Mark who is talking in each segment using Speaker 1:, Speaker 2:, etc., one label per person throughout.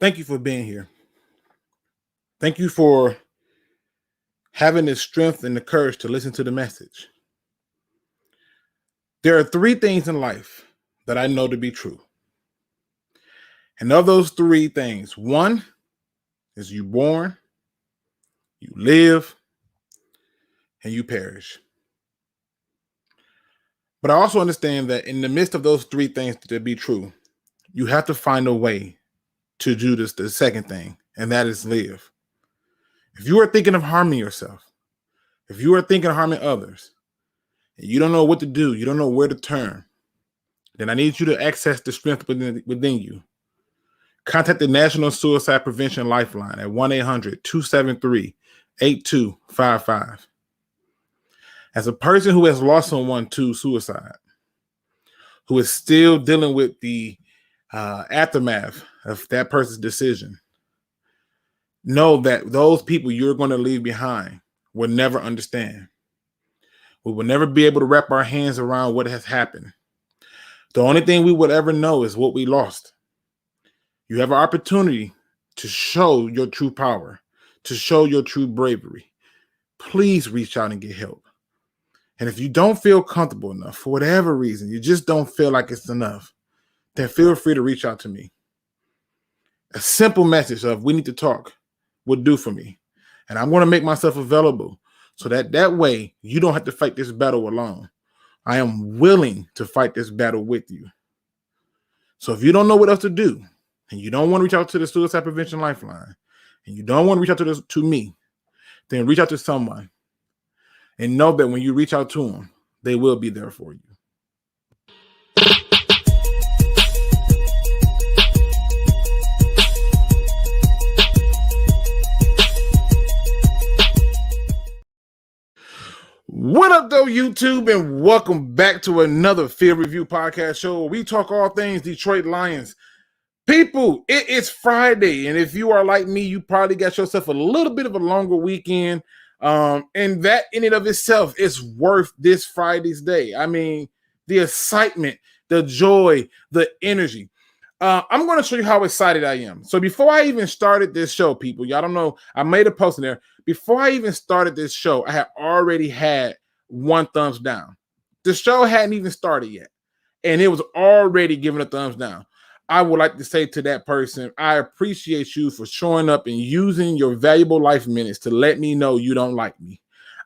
Speaker 1: Thank you for being here. Thank you for having the strength and the courage to listen to the message. There are three things in life that I know to be true. And of those three things, one is you born, you live, and you perish. But I also understand that in the midst of those three things to be true, you have to find a way to do this, the second thing, and that is live. If you are thinking of harming yourself, if you are thinking of harming others, and you don't know what to do, you don't know where to turn, then I need you to access the strength within you. Contact the National Suicide Prevention Lifeline at 1-800-273-8255. As a person who has lost someone to suicide, who is still dealing with the aftermath of that person's decision, know that those people you're going to leave behind will never understand. We will never be able to wrap our hands around what has happened. The only thing we would ever know is what we lost. You have an opportunity to show your true power, to show your true bravery. Please reach out and get help. And if you don't feel comfortable enough, for whatever reason, you just don't feel like it's enough, then feel free to reach out to me. A simple message of "we need to talk" would do for me. And I'm going to make myself available so that way you don't have to fight this battle alone. I am willing to fight this battle with you. So if you don't know what else to do, and you don't want to reach out to the Suicide Prevention Lifeline, and you don't want to reach out to me, then reach out to someone. And know that when you reach out to them, they will be there for you. What up, though, YouTube, and welcome back to another Field Review podcast show where we talk all things Detroit Lions. People, it is Friday, and if you are like me, you probably got yourself a little bit of a longer weekend. And that in and of itself is worth this Friday's day. I mean, the excitement, the joy, the energy. I'm going to show you how excited I am. So before I even started this show, people, y'all don't know, I made a post in there. Before I even started this show, I had already had 1 thumbs down. The show hadn't even started yet, and it was already giving a thumbs down. I would like to say to that person, I appreciate you for showing up and using your valuable life minutes to let me know you don't like me.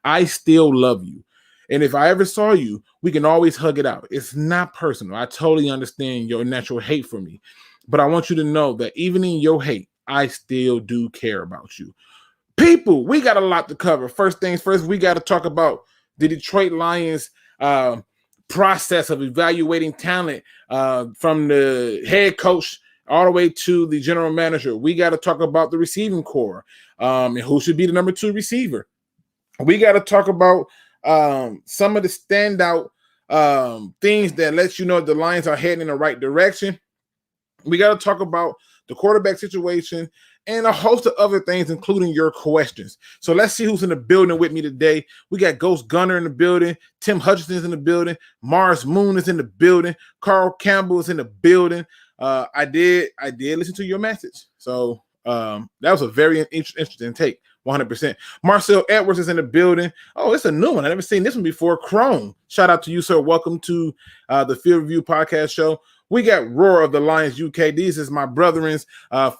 Speaker 1: I still love you. And if I ever saw you, we can always hug it out. It's not personal. I totally understand your natural hate for me. But I want you to know that even in your hate, I still do care about you. People, we got a lot to cover. First things first, we got to talk about the Detroit Lions process of evaluating talent from the head coach all the way to the general manager. We got to talk about the receiving core and who should be the number 2 receiver. We got to talk about some of the standout things that lets you know the Lions are heading in the right direction. We got to talk about the quarterback situation and a host of other things, including your questions. So let's see who's in the building with me today. We got Ghost Gunner in the building. Tim Hutchinson's in the building. Mars Moon is in the building. Carl Campbell is in the building. I did listen to your message. So that was a very interesting take, 100%. Marcel Edwards is in the building. Oh, it's a new one. I've never seen this one before. Chrome. Shout out to you, sir. Welcome to the Field Review podcast show. We got Roar of the Lions UK. These is my brethrens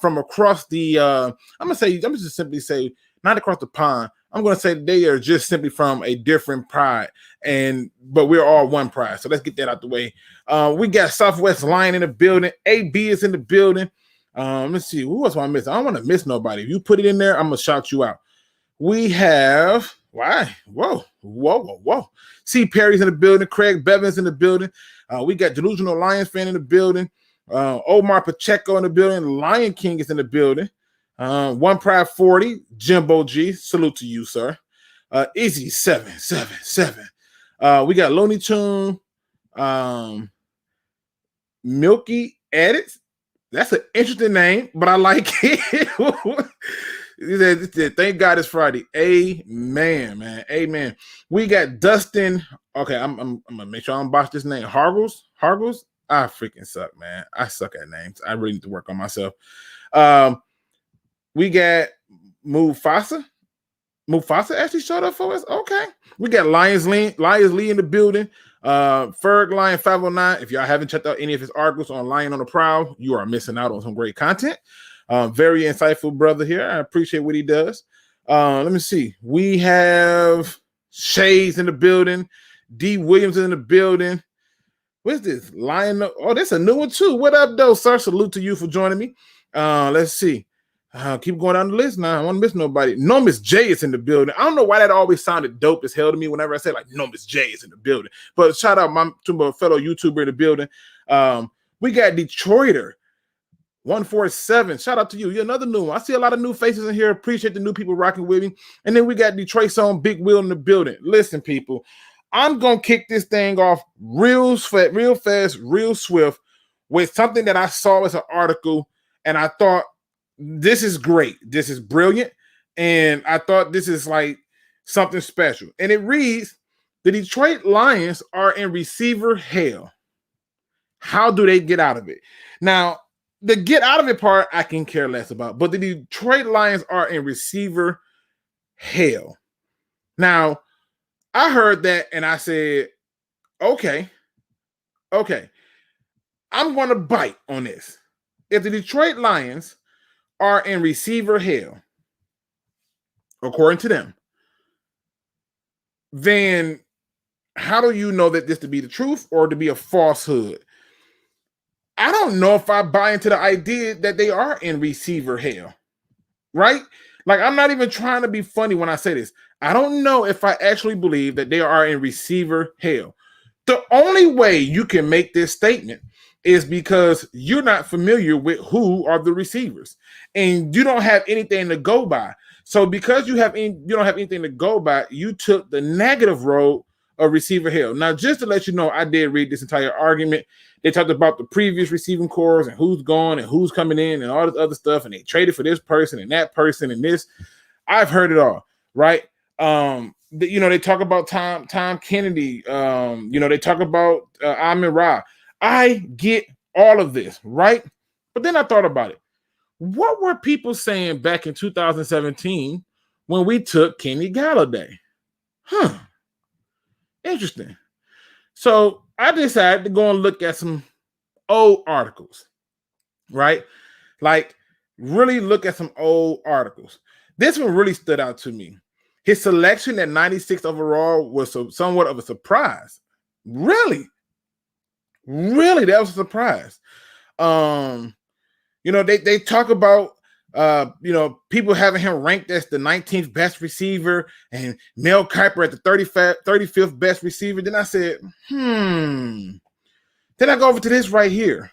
Speaker 1: from across the I'm gonna just simply say not across the pond. I'm gonna say they are just simply from a different pride, but we're all one pride. So let's get that out the way. We got Southwest Lion in the building. AB is in the building. Let's see, who else am I missing? I don't want to miss nobody. If you put it in there, I'm gonna shout you out. We have whoa. C. Perry's in the building. Craig Bevins in the building. We got Delusional Lions fan in the building. Omar Pacheco in the building. Lion King is in the building. One Pride 40. Jimbo G. Salute to you, sir. Easy 777. We got Looney Tune. Milky Edits. That's an interesting name, but I like it. Thank God it's Friday. Amen, man. Amen. We got Dustin. Okay, I'm gonna make sure I don't botch this name. Hargles. I freaking suck, man. I suck at names. I really need to work on myself. We got Mufasa. Mufasa actually showed up for us. Okay. We got Lions Lee in the building. Ferg Lion 509. If y'all haven't checked out any of his articles on Lion on the Prowl, you are missing out on some great content. Very insightful brother here. I appreciate what he does. Let me see. We have Shades in the building. D. Williams in the building. What's this? Lion. Oh, this is a new one too. What up, though, sir? Salute to you for joining me. Let's see. Keep going down the list now. I don't want to miss nobody. No Miss J is in the building. I don't know why that always sounded dope as hell to me whenever I say like No Miss J is in the building. But shout out to my fellow YouTuber in the building. We got Detroiter 147. Shout out to you. You're another new one. I see a lot of new faces in here. Appreciate the new people rocking with me. And then we got Detroit's own Big Will in the building. Listen, people, I'm gonna kick this thing off real fast, real swift with something that I saw as an article, and I thought, this is great. This is brilliant. And I thought this is like something special. And it reads, the Detroit Lions are in receiver hell. How do they get out of it? Now, the get out of it part, I can care less about. But the Detroit Lions are in receiver hell. Now, I heard that and I said, okay. I'm going to bite on this. If the Detroit Lions are in receiver hell, according to them, then how do you know that this to be the truth or to be a falsehood? I don't know if I buy into the idea that they are in receiver hell, right? Like, I'm not even trying to be funny when I say this. I don't know if I actually believe that they are in receiver hell. The only way you can make this statement is because you're not familiar with who are the receivers and you don't have anything to go by. So because you don't have anything to go by, you took the negative road of receiver hell. Now, just to let you know, I did read this entire argument. They talked about the previous receiving cores and who's gone and who's coming in and all this other stuff. And they traded for this person and that person and this. I've heard it all, right? They talk about Tom Kennedy. They talk about Amon Ra. I get all of this, right? But then I thought about it. What were people saying back in 2017 when we took Kenny Galladay? Interesting. So I decided to go and look at some old articles, right? Like, really look at some old articles. This one really stood out to me. His selection at 96 overall was somewhat of a surprise. Really, that was a surprise. They talk about people having him ranked as the 19th best receiver and Mel Kiper at the 35th best receiver. Then I said, Then I go over to this right here.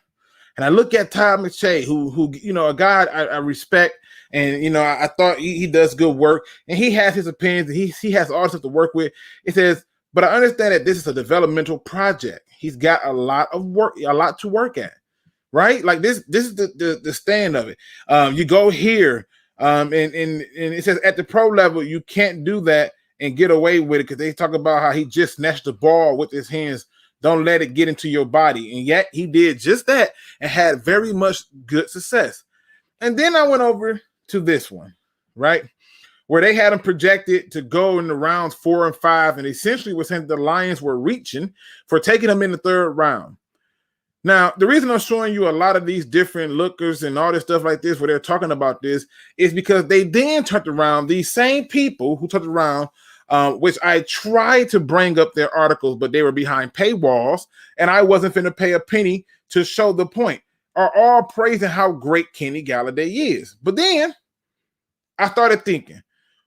Speaker 1: And I look at Todd McShay, who a guy I respect. And, I thought he does good work. And he has his opinions. And he has all stuff to work with. It says, but I understand that this is a developmental project. He's got a lot to work at. Right? Like this is the stand of it. You go here, and it says at the pro level, you can't do that and get away with it because they talk about how he just snatched the ball with his hands. Don't let it get into your body. And yet he did just that and had very much good success. And then I went over to this one, right? Where they had him projected to go in the rounds 4 and 5, and essentially was saying the Lions were reaching for taking him in the 3rd round. Now, the reason I'm showing you a lot of these different lookers and all this stuff like this, where they're talking about this, is because they then turned around, these same people who turned around, which I tried to bring up their articles, but they were behind paywalls, and I wasn't finna pay a penny to show the point, are all praising how great Kenny Galladay is. But then I started thinking,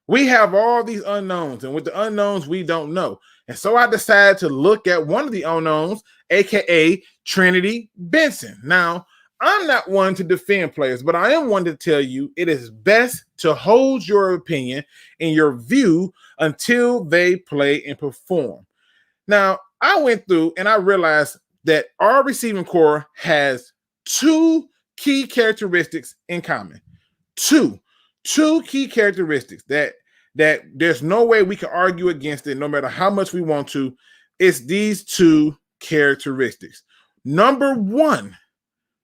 Speaker 1: we have all these unknowns, and with the unknowns, we don't know. And so I decided to look at one of the unknowns, aka Trinity Benson. Now, I'm not one to defend players, but I am one to tell you it is best to hold your opinion and your view until they play and perform. Now, I went through and I realized that our receiving core has 2 key characteristics in common. Two key characteristics that there's no way we can argue against it, no matter how much we want to. It's these 2 characteristics. Number one,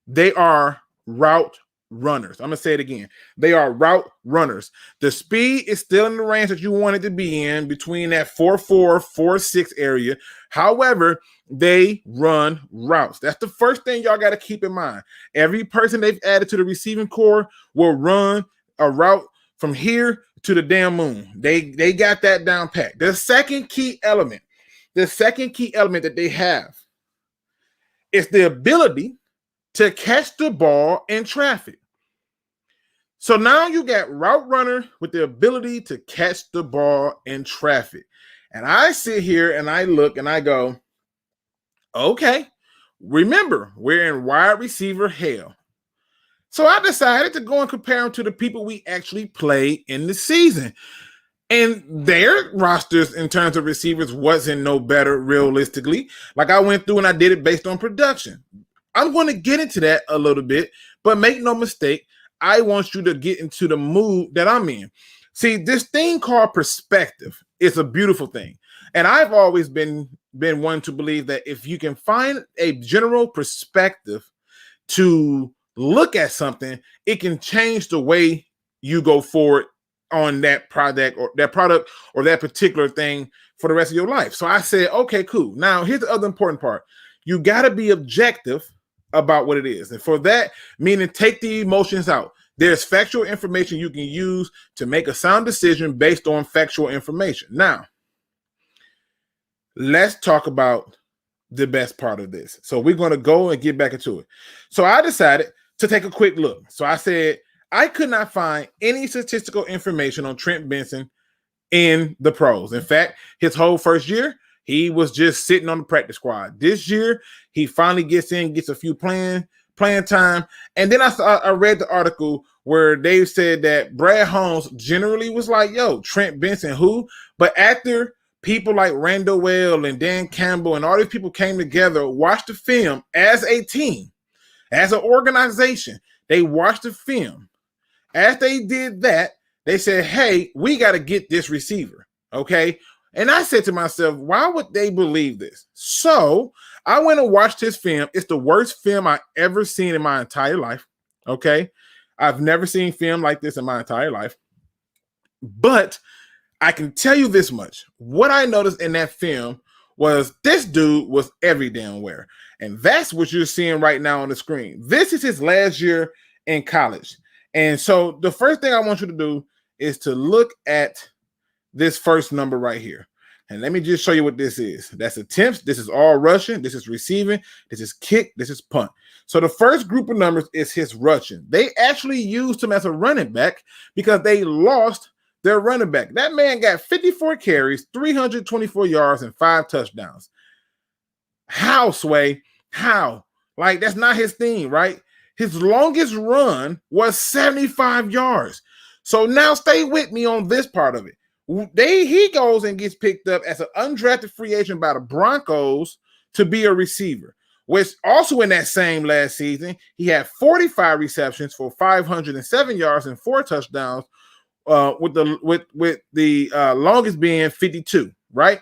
Speaker 1: they are route runners. I'm going to say it again. They are route runners. The speed is still in the range that you want it to be in, between that 4.4, 4.6 area. However, they run routes. That's the first thing y'all got to keep in mind. Every person they've added to the receiving core will run a route from here to the damn moon. They got that down pat. The second key element that they have is the ability to catch the ball in traffic. So now you got route runner with the ability to catch the ball in traffic. And I sit here and I look and I go, okay, remember, we're in wide receiver hell. So I decided to go and compare them to the people we actually played in the season. And their rosters in terms of receivers wasn't no better realistically. Like, I went through and I did it based on production. I'm going to get into that a little bit, but make no mistake, I want you to get into the mood that I'm in. See, this thing called perspective is a beautiful thing. And I've always been one to believe that if you can find a general perspective to look at something, it can change the way you go forward on that product or that particular thing for the rest of your life. So I said, okay, cool. Now, here's the other important part. You got to be objective about what it is. And for that, meaning take the emotions out. There's factual information you can use to make a sound decision based on factual information. Now, let's talk about the best part of this. So we're going to go and get back into it. So I decided to take a quick look. So I said, I could not find any statistical information on Trent Benson in the pros. In fact, his whole first year, he was just sitting on the practice squad. This year, he finally gets in, gets a few playing time. And then I read the article where they said that Brad Holmes generally was like, yo, Trent Benson, who? But after people like Randall Well and Dan Campbell and all these people came together, watched the film as a team, as an organization, they watched the film. As they did that, they said, hey, we got to get this receiver, okay? And I said to myself, why would they believe this? So I went and watched his film. It's the worst film I've ever seen in my entire life, okay? I've never seen film like this in my entire life. But I can tell you this much. What I noticed in that film was this dude was every damn where. And that's what you're seeing right now on the screen. This is his last year in college. And so the first thing I want you to do is to look at this first number right here. And let me just show you what this is. That's attempts. This is all rushing. This is receiving. This is kick. This is punt. So the first group of numbers is his rushing. They actually used him as a running back because they lost their running back. That man got 54 carries, 324 yards, and 5 touchdowns. How, Sway? How? Like, that's not his thing, right? His longest run was 75 yards. So now stay with me on this part of it. He goes and gets picked up as an undrafted free agent by the Broncos to be a receiver, which also in that same last season, he had 45 receptions for 507 yards and 4 touchdowns, with the longest being 52, right?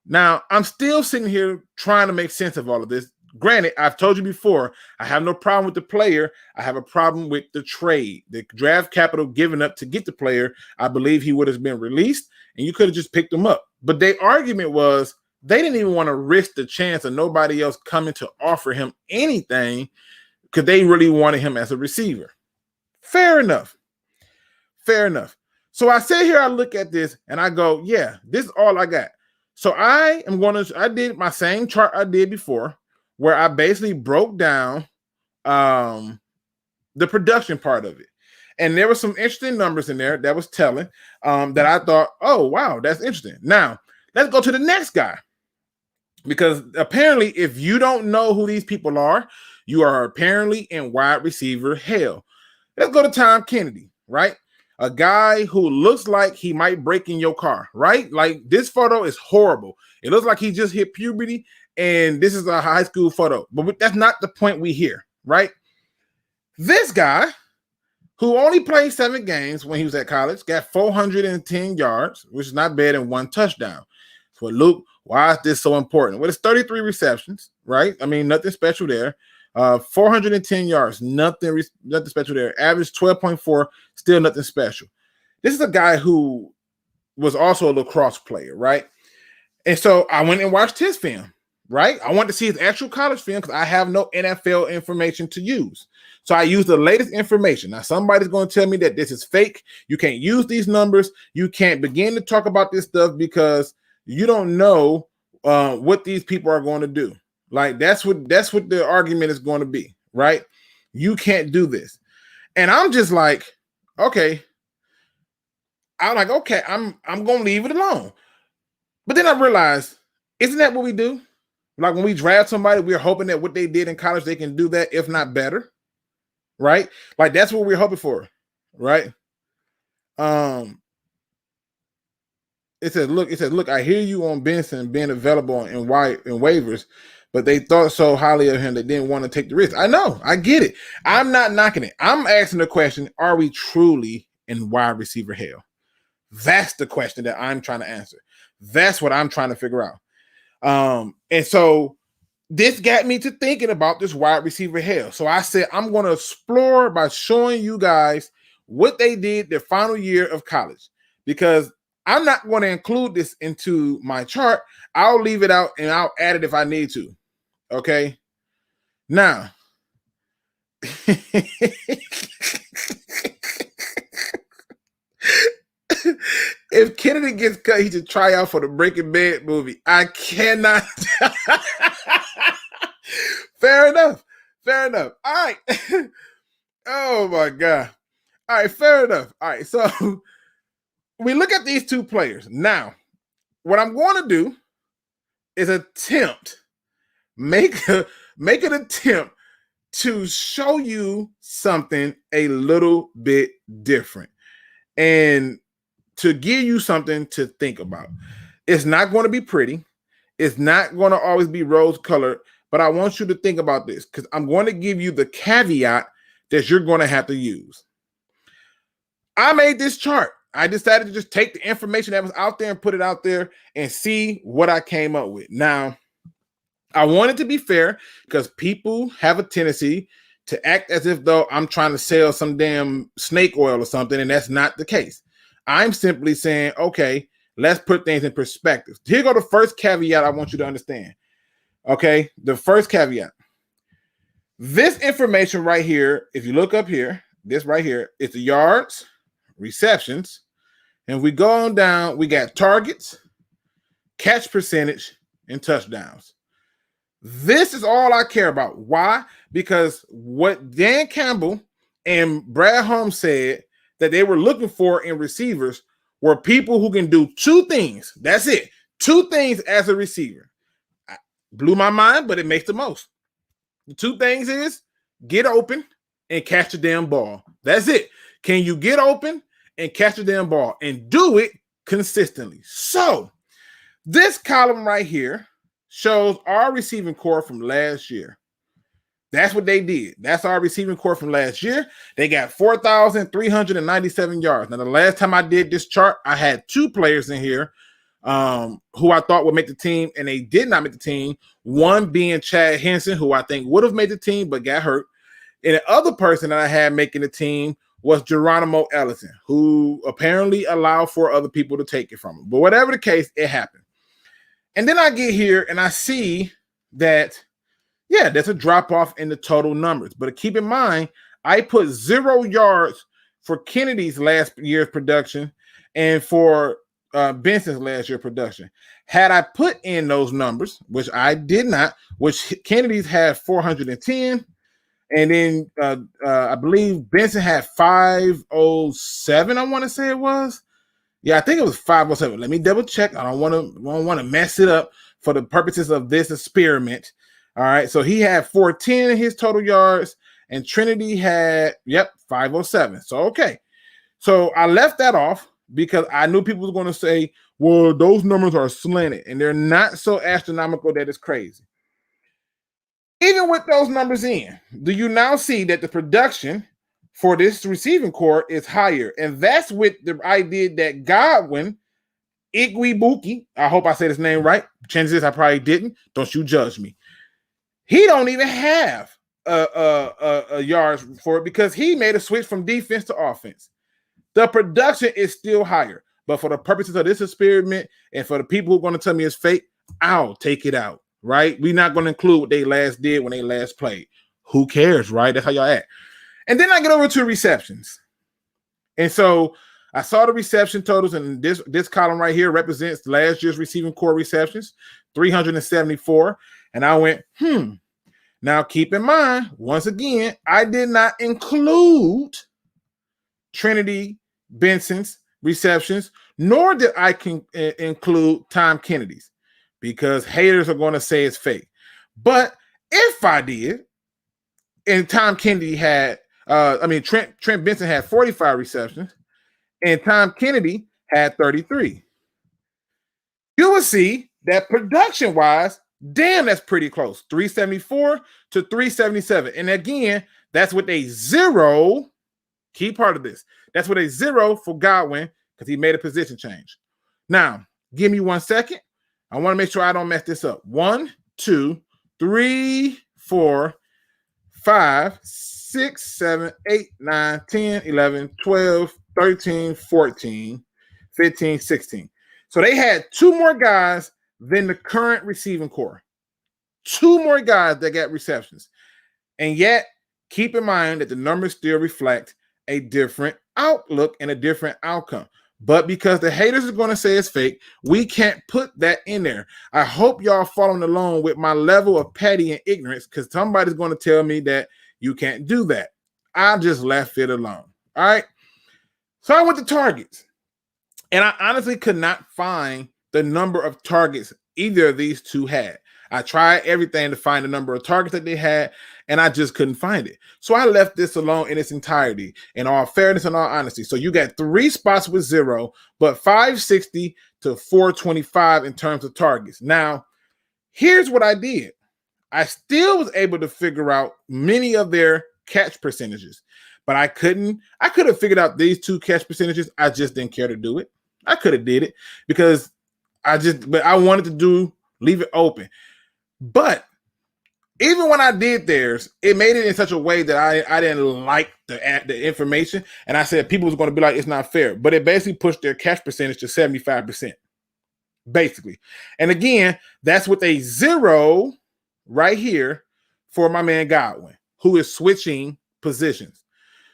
Speaker 1: Now, I'm still sitting here trying to make sense of all of this. Granted, I've told you before, I have no problem with the player. I have a problem with the trade, the draft capital given up to get the player. I believe he would have been released, and you could have just picked him up. But their argument was they didn't even want to risk the chance of nobody else coming to offer him anything because they really wanted him as a receiver. Fair enough. Fair enough. So I sit here, I look at this, and I go, yeah, this is all I got. So I did my same chart I did before, where I basically broke down the production part of it. And there were some interesting numbers in there that was telling that I thought, oh, wow, that's interesting. Now, let's go to the next guy. Because apparently, if you don't know who these people are, you are apparently in wide receiver hell. Let's go to Tom Kennedy, right? A guy who looks like he might break in your car, right? Like, this photo is horrible. It looks like he just hit puberty, and this is a high school photo. But that's not the point we hear, right? This guy, who only played 7 games when he was at college, got 410 yards, which is not bad, and 1 touchdown. For Luke, Why is this so important? Well, it's 33 receptions, right? I mean, nothing special there. 410 yards, nothing special there. Average 12.4, still nothing special. This is a guy who was also a lacrosse player, right? And so I went and watched his film, right? I wanted to see his actual college film because I have no NFL information to use. So I used the latest information. Now, somebody's going to tell me that this is fake. You can't use these numbers. You can't begin to talk about this stuff because you don't know what these people are going to do. Like that's what the argument is going to be, right? You can't do this. And I'm just like, okay. I'm like, okay, I'm going to leave it alone. But then I realized, isn't that what we do? Like when we draft somebody, we're hoping that what they did in college, they can do that, if not better. Right? Like that's what we're hoping for. Right? It says, look, I hear you on Benson being available in waivers, but they thought so highly of him they didn't want to take the risk. I know, I get it. I'm not knocking it. I'm asking the question, are we truly in wide receiver hell? That's the question that I'm trying to answer. That's what I'm trying to figure out. And so this got me to thinking about this wide receiver hell. So I said, I'm going to explore by showing you guys what they did their final year of college, because I'm not going to include this into my chart. I'll leave it out and I'll add it if I need to. Okay. Now, if Kennedy gets cut, he should try out for the Breaking Bad movie. I cannot. Fair enough. All right. Oh my God. All right. Fair enough. All right. So we look at these two players. Now, what I'm going to do is make an attempt to show you something a little bit different and to give you something to think about. It's not going to be pretty. It's not going to always be rose colored, but I want you to think about this because I'm going to give you the caveat that you're going to have to use. I made this chart. I decided to just take the information that was out there and put it out there and see what I came up with. Now, I want it to be fair because people have a tendency to act as if though I'm trying to sell some damn snake oil or something, and that's not the case. I'm simply saying, okay, let's put things in perspective. Here go the first caveat I want you to understand. Okay, the first caveat. This information right here, if you look up here, this right here, it's the yards, receptions, and we go on down, we got targets, catch percentage, and touchdowns. This is all I care about. Why? Because what Dan Campbell and Brad Holmes said that they were looking for in receivers were people who can do two things. That's it. Two things as a receiver. Blew my mind, but it makes the most. The two things is get open and catch the damn ball. That's it. Can you get open and catch the damn ball and do it consistently? So this column right here shows our receiving core from last year. That's what they did. That's our receiving core from last year. They got 4,397 yards. Now, the last time I did this chart, I had two players in here who I thought would make the team, and they did not make the team. One being Chad Henson, who I think would have made the team but got hurt. And the other person that I had making the team was Geronimo Ellison, who apparently allowed for other people to take it from him. But whatever the case, it happened. And then I get here and I see that, yeah, there's a drop-off in the total numbers. But keep in mind, I put 0 yards for Kennedy's last year's production and for Benson's last year production. Had I put in those numbers, which I did not, which Kennedy's had 410, and then I believe Benson had 507, I want to say it was. Yeah, I think it was 507. Let me double check. I don't want to mess it up for the purposes of this experiment. All right, so he had 410 in his total yards, and Trinity had 507. So okay, so I left that off because I knew people were going to say, "Well, those numbers are slanted," and they're not so astronomical that it's crazy. Even with those numbers in, do you now see that the production for this receiving core is higher? And that's with the idea that Godwin Igwebuike, I hope I said his name right. Chances I probably didn't. Don't you judge me. He don't even have a yards for it because he made a switch from defense to offense. The production is still higher, but for the purposes of this experiment and for the people who are going to tell me it's fake, I'll take it out, right? We're not going to include what they last did when they last played. Who cares, right? That's how y'all act. And then I get over to receptions. And so I saw the reception totals, and this column right here represents last year's receiving core receptions, 374. And I went, Now keep in mind, once again, I did not include Trinity Benson's receptions, nor did I include Tom Kennedy's, because haters are going to say it's fake. But if I did, and Tom Kennedy had, Trent Benson had 45 receptions, and Tom Kennedy had 33. You will see that production-wise, damn, that's pretty close. 374 to 377. And again, that's with a 0. Key part of this. That's with a 0 for Godwin because he made a position change. Now, give me 1 second. I want to make sure I don't mess this up. 1, 2, 3, 4, 5, 6, 7, 8, 9, 10, 11, 12, 13, 14, 15, 16. So they had 2 more guys than the current receiving core. 2 more guys that got receptions. And yet, keep in mind that the numbers still reflect a different outlook and a different outcome. But because the haters are going to say it's fake, we can't put that in there. I hope y'all following along with my level of petty and ignorance, because somebody's going to tell me that you can't do that. I just left it alone. All right. So I went to targets, and I honestly could not find the number of targets either of these two had. I tried everything to find the number of targets that they had, and I just couldn't find it. So I left this alone in its entirety, in all fairness and all honesty. So you got 3 spots with 0, but 560 to 425 in terms of targets. Now, here's what I did. I still was able to figure out many of their catch percentages, but I could have figured out these 2 catch percentages. I just didn't care to do it. I could have did it because I wanted to leave it open. But even when I did theirs, it made it in such a way that I didn't like the information. And I said people was going to be like, it's not fair. But it basically pushed their catch percentage to 75%, basically. And again, that's with a 0 right here for my man Godwin, who is switching positions.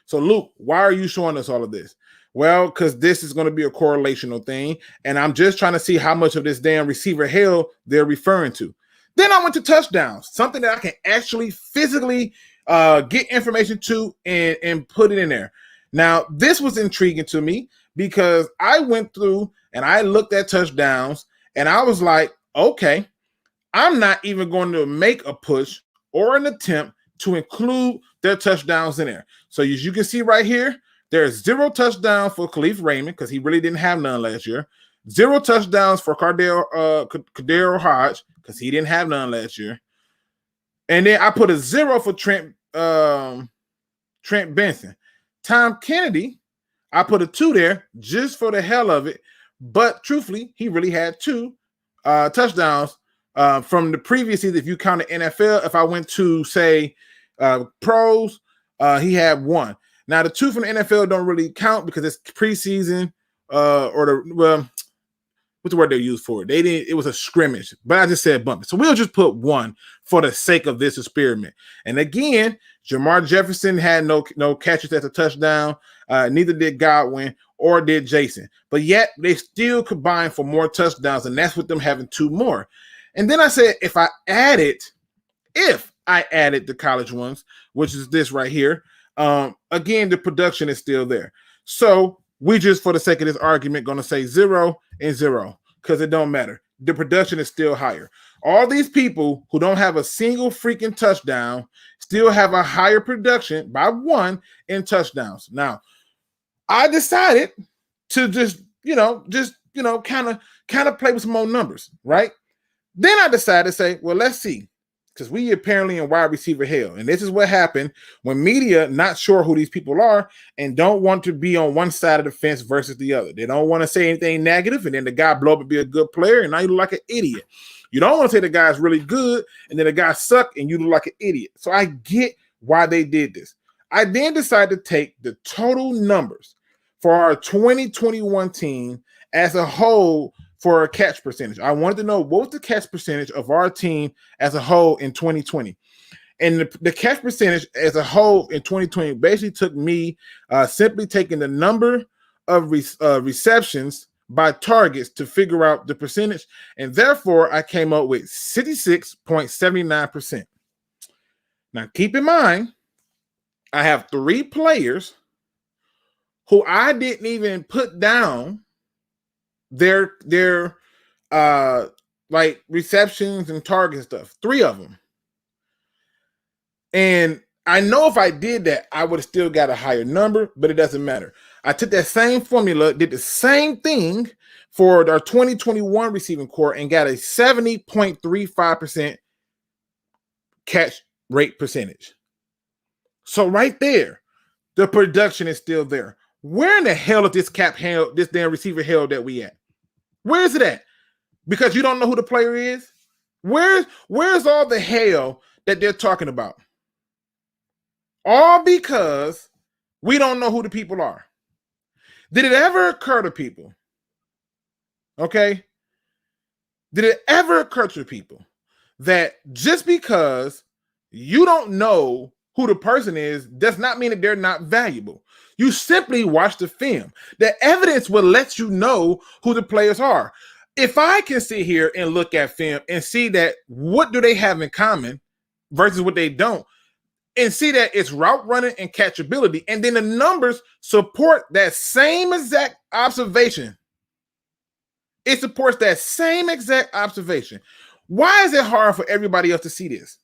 Speaker 1: So, Luke, why are you showing us all of this? Well, because this is going to be a correlational thing. And I'm just trying to see how much of this damn receiver hell they're referring to. Then I went to touchdowns, something that I can actually physically get information to and put it in there. Now, this was intriguing to me because I went through and I looked at touchdowns and I was like, okay, I'm not even going to make a push or an attempt to include their touchdowns in there. So as you can see right here, there's 0 touchdowns for Khalif Raymond because he really didn't have none last year. 0 touchdowns for Cardale Hodge because he didn't have none last year. And then I put a 0 for Trent Benson. Tom Kennedy, I put a 2 there just for the hell of it. But truthfully, he really had 2 touchdowns from the previous season. If you count the NFL, if I went to, say, pros, he had 1. Now, the 2 from the NFL don't really count because it's preseason what's the word they used for it? It was a scrimmage, but I just said bumping. So we'll just put 1 for the sake of this experiment. And again, Jamar Jefferson had no catches at the touchdown. Neither did Godwin or did Jason. But yet they still combined for more touchdowns, and that's with them having 2 more. And then I said, if I added the college ones, which is this right here, again, the production is still there. So we just, for the sake of this argument, going to say 0 and 0 because it don't matter. The production is still higher. All these people who don't have a single freaking touchdown still have a higher production by 1 in touchdowns. Now, I decided to just kind of play with some more numbers, right? Then I decided to say, well, let's see. because we apparently in wide receiver hell. And this is what happened when media not sure who these people are and don't want to be on one side of the fence versus the other. They don't want to say anything negative, and then the guy blow up and be a good player, and now you look like an idiot. You don't want to say the guy's really good, and then the guy suck, and you look like an idiot. So I get why they did this. I then decided to take the total numbers for our 2021 team as a whole for a catch percentage. I wanted to know what was the catch percentage of our team as a whole in 2020. And the catch percentage as a whole in 2020 basically took me simply taking the number of receptions by targets to figure out the percentage. And therefore, I came up with 66.79%. Now, keep in mind, I have 3 players who I didn't even put down their like receptions and target stuff. 3 of them. And I know if I did that, I would have still got a higher number, but it doesn't matter. I took that same formula, did the same thing for our 2021 receiving core, and got a 70.35% catch rate percentage. So right there, the production is still there. Where in the hell is this this damn receiver hell that we at? Where is it at? Because you don't know who the player is? Where's all the hell that they're talking about? All because we don't know who the people are. Did it ever occur to people? Okay? Did it ever occur to people that just because you don't know who the person is does not mean that they're not valuable? You simply watch the film. The evidence will let you know who the players are. If I can sit here and look at film and see that what do they have in common versus what they don't, and see that it's route running and catchability, and then the numbers support that same exact observation. It supports that same exact observation. Why is it hard for everybody else to see this?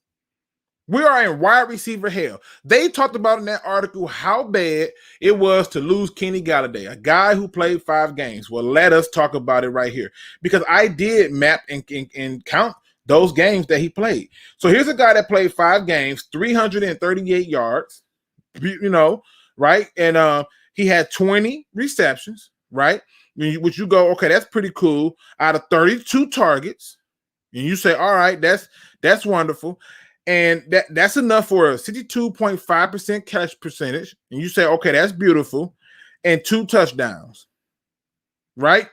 Speaker 1: We are in wide receiver hell. They talked about in that article how bad it was to lose Kenny Galladay, a guy who played 5 games. Well, let us talk about it right here, because I did map and count those games that he played. So here's a guy that played 5 games, 338 yards, right? And he had 20 receptions, right? Which you go, okay, that's pretty cool. Out of 32 targets, and you say, all right, that's wonderful. And that's enough for a 62.5% catch percentage. And you say, okay, that's beautiful. And 2 touchdowns, right?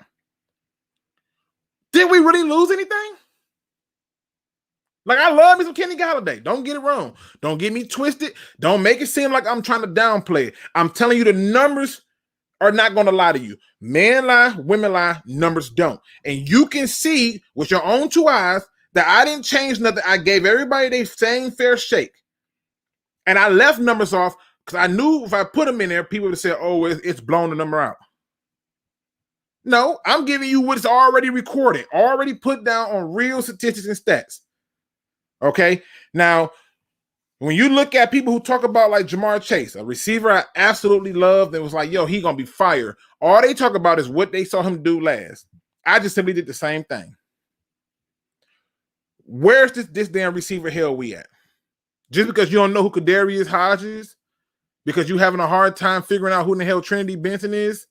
Speaker 1: Did we really lose anything? Like, I love me some Kenny Galladay. Don't get it wrong. Don't get me twisted. Don't make it seem like I'm trying to downplay it. I'm telling you the numbers are not going to lie to you. Men lie, women lie, numbers don't. And you can see with your own 2 eyes that I didn't change nothing. I gave everybody their same fair shake. And I left numbers off because I knew if I put them in there, people would say, oh, it's blown the number out. No, I'm giving you what's already recorded, already put down on real statistics and stats. Okay? Now, when you look at people who talk about like Jamar Chase, a receiver I absolutely loved and was like, yo, he going to be fired. All they talk about is what they saw him do last. I just simply did the same thing. Where's this damn receiver hell we at? Just because you don't know who Kadarius Hodge is? Because you having a hard time figuring out who in the hell Trinity Benson is?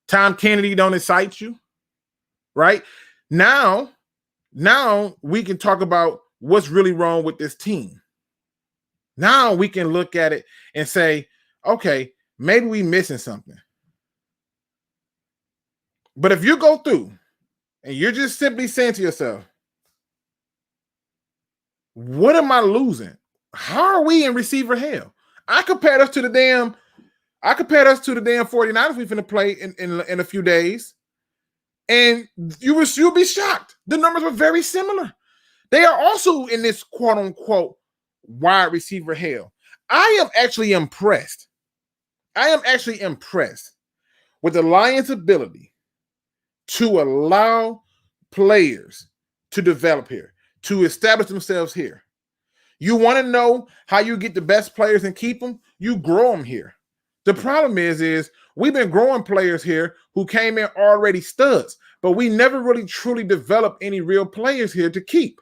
Speaker 1: Tom Kennedy don't excite you? Right? Now we can talk about what's really wrong with this team. Now we can look at it and say, okay, maybe we missing something. But if you go through and you're just simply saying to yourself, what am I losing? How are we in receiver hell? I compared us to the damn 49ers we finna play in a few days. And you'll be shocked. The numbers were very similar. They are also in this quote unquote wide receiver hell. I am actually impressed with the Lions' ability to allow players to develop here, to establish themselves here. You want to know how you get the best players and keep them? You grow them here. The problem is we've been growing players here who came in already studs, but we never really truly developed any real players here to keep.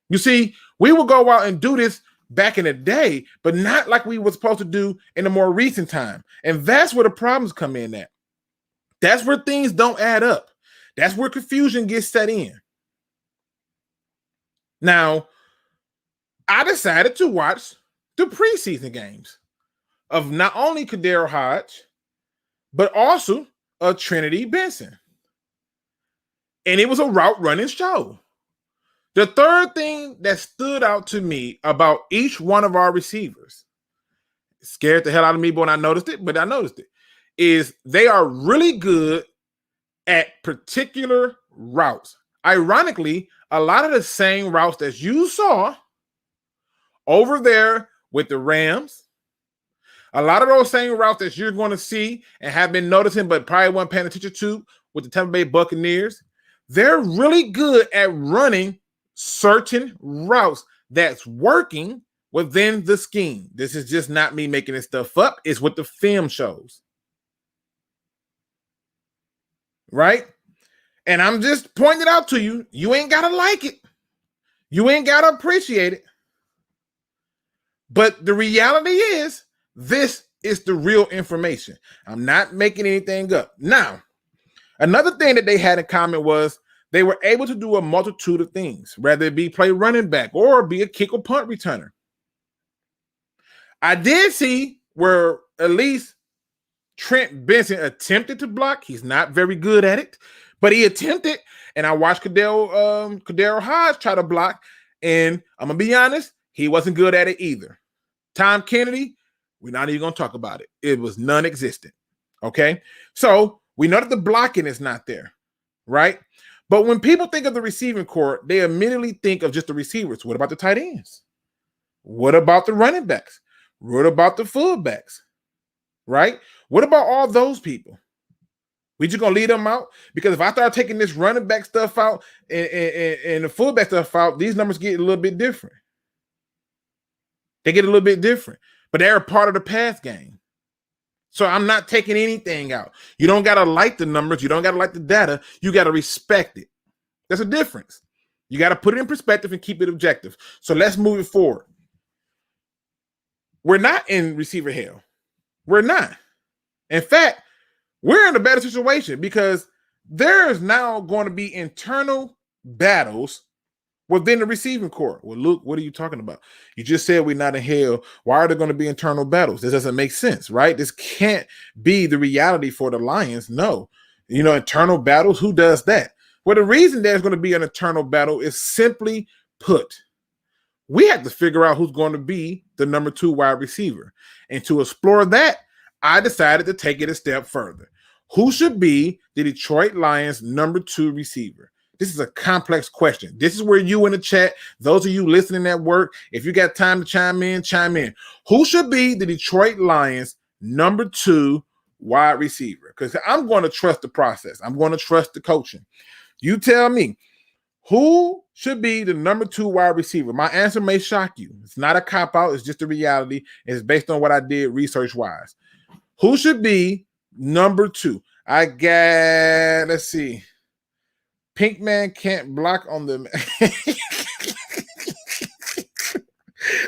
Speaker 1: You see, We will go out and do this back in the day, but not like we were supposed to do in the more recent time. And that's where the problems come in at. That's where things don't add up. That's where confusion gets set in. Now, I decided to watch the preseason games of not only Kadero Hodge, but also of Trinity Benson. And it was a route running show. The third thing that stood out to me about each one of our receivers, scared the hell out of me when I noticed it, but I noticed it, is they are really good at particular routes. Ironically, a lot of the same routes that you saw over there with the Rams, a lot of those same routes that you're going to see and have been noticing, but probably weren't paying attention to with the Tampa Bay Buccaneers, they're really good at running certain routes that's working within the scheme. This is just not me making this stuff up. It's what the film shows. Right? And I'm just pointing it out to you. You ain't got to like it. You ain't got to appreciate it. But the reality is, this is the real information. I'm not making anything up. Now, another thing that they had in common was they were able to do a multitude of things, whether it be play running back or be a kick or punt returner. I did see where at least Trent Benson attempted to block. He's not very good at it, but he attempted. And I watched Kadero Hodge try to block, and I'm going to be honest, he wasn't good at it either. Tom Kennedy, we're not even going to talk about it. It was non-existent, okay? So we know that the blocking is not there, right? But when people think of the receiving corps, they immediately think of just the receivers. What about the tight ends? What about the running backs? What about the fullbacks? Right? What about all those people? We just gonna leave them out? Because if I start taking this running back stuff out and the fullback stuff out, these numbers get a little bit different. They get a little bit different, but they're a part of the pass game. So I'm not taking anything out. You don't got to like the numbers. You don't got to like the data. You got to respect it. There's a difference. You got to put it in perspective and keep it objective. So let's move it forward. We're not in receiver hell. We're not. In fact, we're in a better situation because there is now going to be internal battles within the receiving corps. Well, Luke, what are you talking about? You just said we're not in hell. Why are there going to be internal battles? This doesn't make sense, right? This can't be the reality for the Lions. No. Internal battles, who does that? Well, the reason there's going to be an internal battle is simply put, we have to figure out who's going to be the number 2 wide receiver. And to explore that, I decided to take it a step further. Who should be the Detroit Lions number 2 receiver? This is a complex question. This is where you in the chat, those of you listening at work, if you got time to chime in, chime in. Who should be the Detroit Lions number 2 wide receiver? Because I'm going to trust the process. I'm going to trust the coaching. You tell me, who should be the number 2 wide receiver? My answer may shock you. It's not a cop-out. It's just a reality. It's based on what I did research-wise. Who should be number 2? I got, let's see. Pink man can't block on the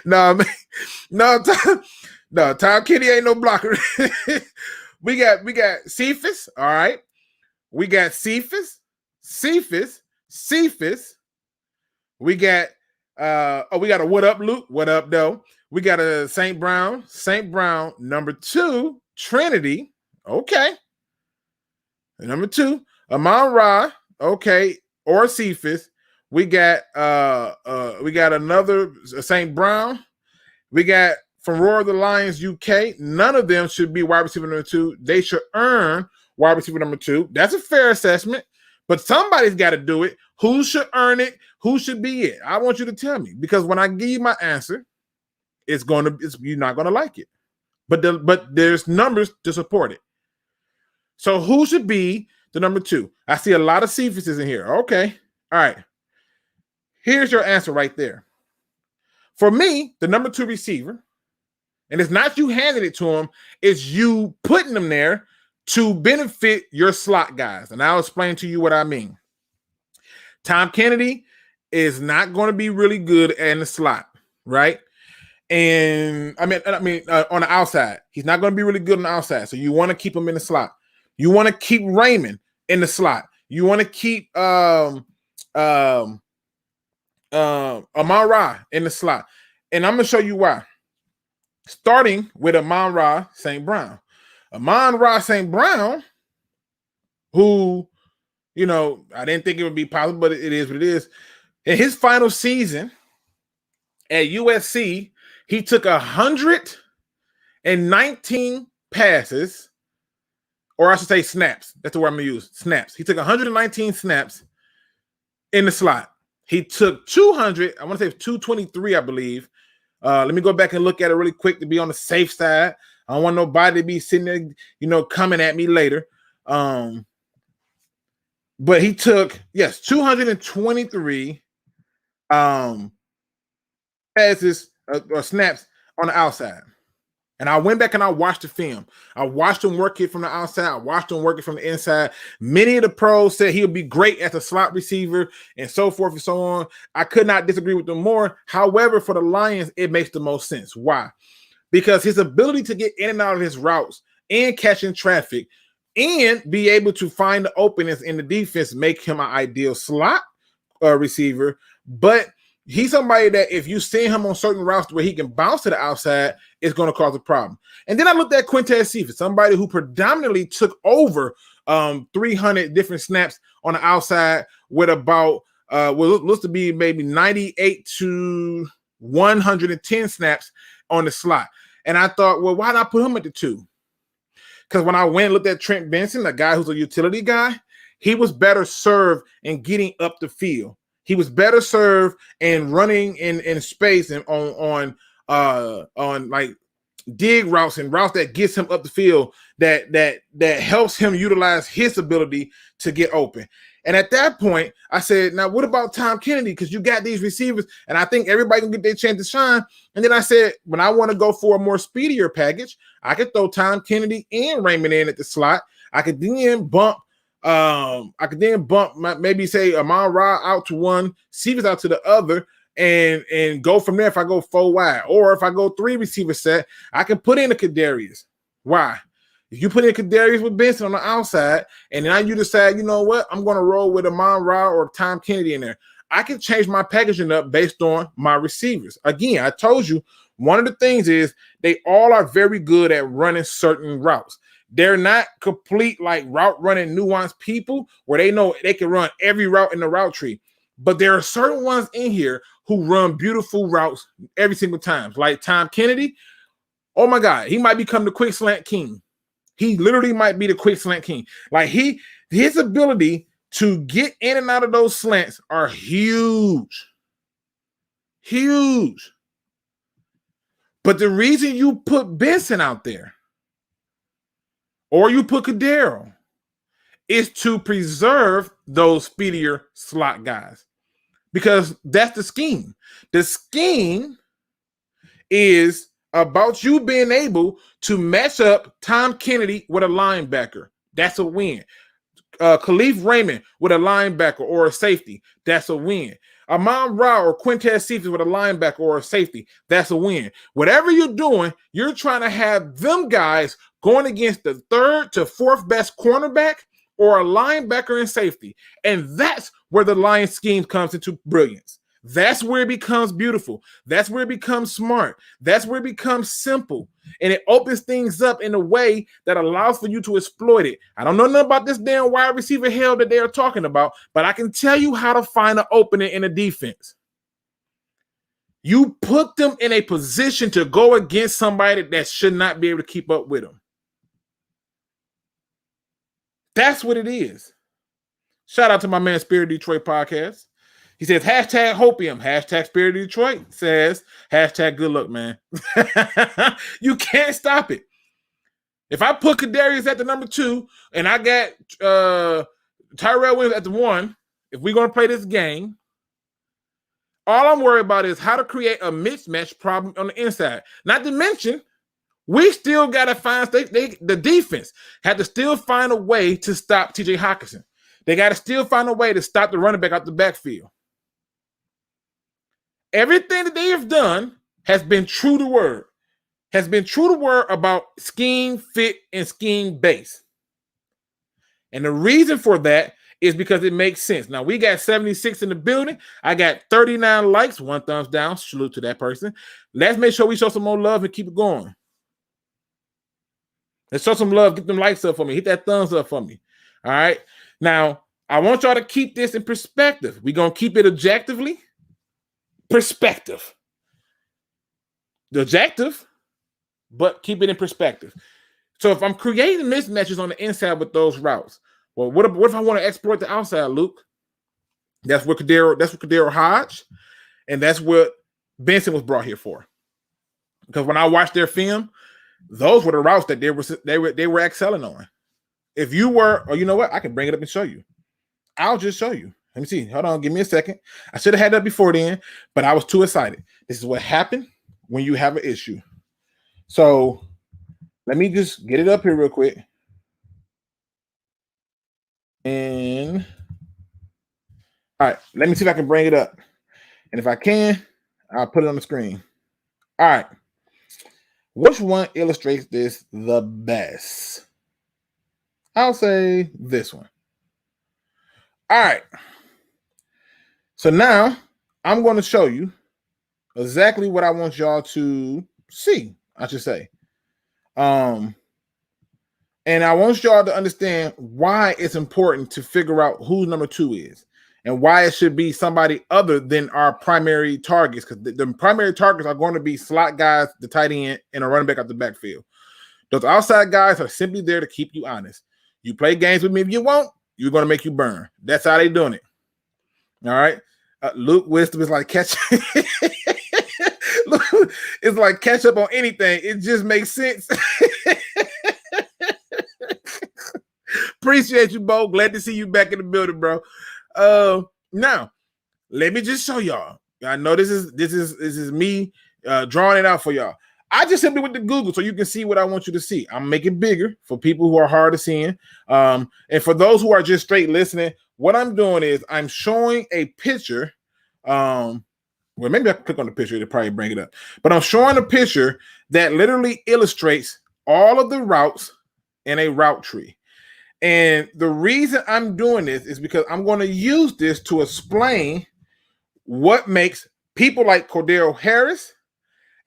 Speaker 1: no, Tom Kennedy ain't no blocker. we got Cephas, all right. We got Cephas. We got we got a what up, Luke? What up, though? We got a St. Brown, number 2, Trinity, okay. Number 2, Amon-Ra. Okay, or Cephas. We got another St. Brown. We got from Roar of the Lions UK. None of them should be wide receiver number 2. They should earn wide receiver number 2. That's a fair assessment, but somebody's got to do it. Who should earn it? Who should be it? I want you to tell me, because when I give you my answer, you're not gonna like it. But there's numbers to support it. So who should be the number 2? I see a lot of Cephases in here. Okay. All right. Here's your answer right there. For me, the number 2 receiver, and it's not you handing it to him, it's you putting them there to benefit your slot guys. And I'll explain to you what I mean. Tom Kennedy is not going to be really good in the slot, right? And I mean, on the outside, he's not going to be really good on the outside. So you want to keep him in the slot. You want to keep Raymond in the slot. You want to keep Amon-Ra in the slot. And I'm going to show you why. Starting with Amon-Ra St. Brown. Amon-Ra St. Brown, who, you know, I didn't think it would be possible, but it is what it is. In his final season at USC, he took 119 passes, or I should say snaps. That's the word I'm going to use, snaps. He took 119 snaps in the slot. He took 200, I want to say 223, I believe. Let me go back and look at it really quick to be on the safe side. I don't want nobody to be sitting there, you know, coming at me later. But he took, 223 passes or snaps on the outside. And I went back and I watched the film. I watched him work it from the outside. I watched him work it from the inside. Many of the pros said he would be great as a slot receiver and so forth and so on. I could not disagree with them more. However, for the Lions, it makes the most sense. Why? Because his ability to get in and out of his routes and catching traffic and be able to find the openings in the defense make him an ideal slot receiver. But he's somebody that if you send him on certain routes where he can bounce to the outside, it's going to cause a problem. And then I looked at Quin Cephas, somebody who predominantly took over 300 different snaps on the outside with about looks to be maybe 98 to 110 snaps on the slot. And I thought, well, why not put him at the 2? Because when I went and looked at Trent Benson, a guy who's a utility guy, he was better served in getting up the field. He was better served in running in space and on like dig routes and routes that gets him up the field that helps him utilize his ability to get open. And at that point, I said, now what about Tom Kennedy? Because you got these receivers, and I think everybody can get their chance to shine. And then I said, when I want to go for a more speedier package, I could throw Tom Kennedy and Raymond in at the slot. I could then bump maybe say Amon-Ra out to one, Cephas out to the other, and go from there. If I go 4 wide, or if I go 3 receiver set, I can put in a Kadarius. Why? If you put in Kadarius with Benson on the outside, and now you decide, you know what, I'm going to roll with Amon-Ra or Tom Kennedy in there, I can change my packaging up based on my receivers. Again, I told you, one of the things is they all are very good at running certain routes. They're not complete like route running nuanced people where they know they can run every route in the route tree. But there are certain ones in here who run beautiful routes every single time. Like Tom Kennedy, oh my God, he might become the quick slant king. He literally might be the quick slant king. Like his ability to get in and out of those slants are huge. Huge. But the reason you put Benson out there or you put Kadarius is to preserve those speedier slot guys. Because that's the scheme. The scheme is about you being able to match up Tom Kennedy with a linebacker. That's a win. Khalif Raymond with a linebacker or a safety. That's a win. Amon-Ra or Quin Cephas with a linebacker or a safety. That's a win. Whatever you're doing, you're trying to have them guys going against the 3rd to 4th best cornerback or a linebacker and safety. And that's where the Lions scheme comes into brilliance. That's where it becomes beautiful. That's where it becomes smart. That's where it becomes simple. And it opens things up in a way that allows for you to exploit it. I don't know nothing about this damn wide receiver hell that they are talking about, but I can tell you how to find an opening in a defense. You put them in a position to go against somebody that should not be able to keep up with them. That's what it is. Shout out to my man Spirit Detroit Podcast. He says, hashtag hopium, hashtag Spirit Detroit says, hashtag good luck, man. You can't stop it. If I put Kadarius at the number 2 and I got Tyrell Williams at the 1, if we're going to play this game, all I'm worried about is how to create a mismatch problem on the inside. Not to mention, we still got to find the defense had to still find a way to stop TJ Hockenson. They got to still find a way to stop the running back out the backfield. Everything that they have done has been true to word. Has been true to word about scheme, fit, and scheme base. And the reason for that is because it makes sense. Now, we got 76 in the building. I got 39 likes, 1 thumbs down. Salute to that person. Let's make sure we show some more love and keep it going. Let's show some love. Get them likes up for me. Hit that thumbs up for me. All right. Now, I want y'all to keep this in perspective. We're going to keep it objectively. Perspective. The objective, but keep it in perspective. So if I'm creating mismatches on the inside with those routes, well, what if I want to exploit the outside, Luke? That's what Kadero Hodge, and that's what Benson was brought here for. Because when I watched their film, those were the routes that they were excelling on. If you were, or you know what, I can bring it up and show you. I'll just show you. Let me see. Hold on, give me a second. I should have had that before then, but I was too excited. This is what happened when you have an issue. So let me just get it up here real quick. And all right, let me see if I can bring it up. And if I can, I'll put it on the screen. All right. Which one illustrates this the best? I'll say this one. All right. So now I'm going to show you exactly what I want y'all to see, I should say. And I want y'all to understand why it's important to figure out who number 2 is and why it should be somebody other than our primary targets, because the primary targets are going to be slot guys, the tight end, and a running back out the backfield. Those outside guys are simply there to keep you honest. You play games with me if you want, you're going to make you burn. That's how they doing it. All right. Luke Wisdom is like catch. It's like catch up on anything. It just makes sense. Appreciate you, Bo. Glad to see you back in the building, bro. Now let me just show y'all. I know this is me drawing it out for y'all. I just simply went to Google so you can see what I want you to see. I'm making it bigger for people who are hard of seeing. And for those who are just straight listening, what I'm doing is I'm showing a picture. Well, maybe I can click on the picture to probably bring it up. But I'm showing a picture that literally illustrates all of the routes in a route tree. And the reason I'm doing this is because I'm going to use this to explain what makes people like Cordero Harris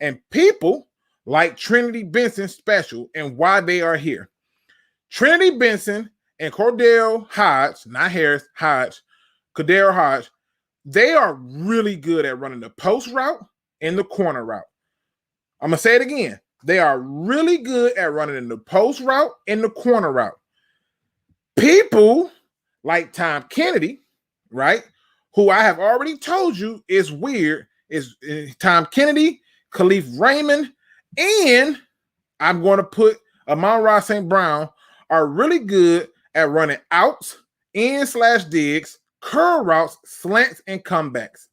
Speaker 1: and people like Trinity Benson special and why they are here. Trinity Benson and Cordero Hodge, not Harris, Hodge, Cordero Hodge, they are really good at running the post route and the corner route. I'm going to say it again. They are really good at running in the post route and the corner route. People like Tom Kennedy, right, who I have already told you is weird, is Tom Kennedy, Khalif Raymond, and I'm going to put Amon-Ra St. Brown are really good at running outs, in/digs, curl routes, slants, and comebacks.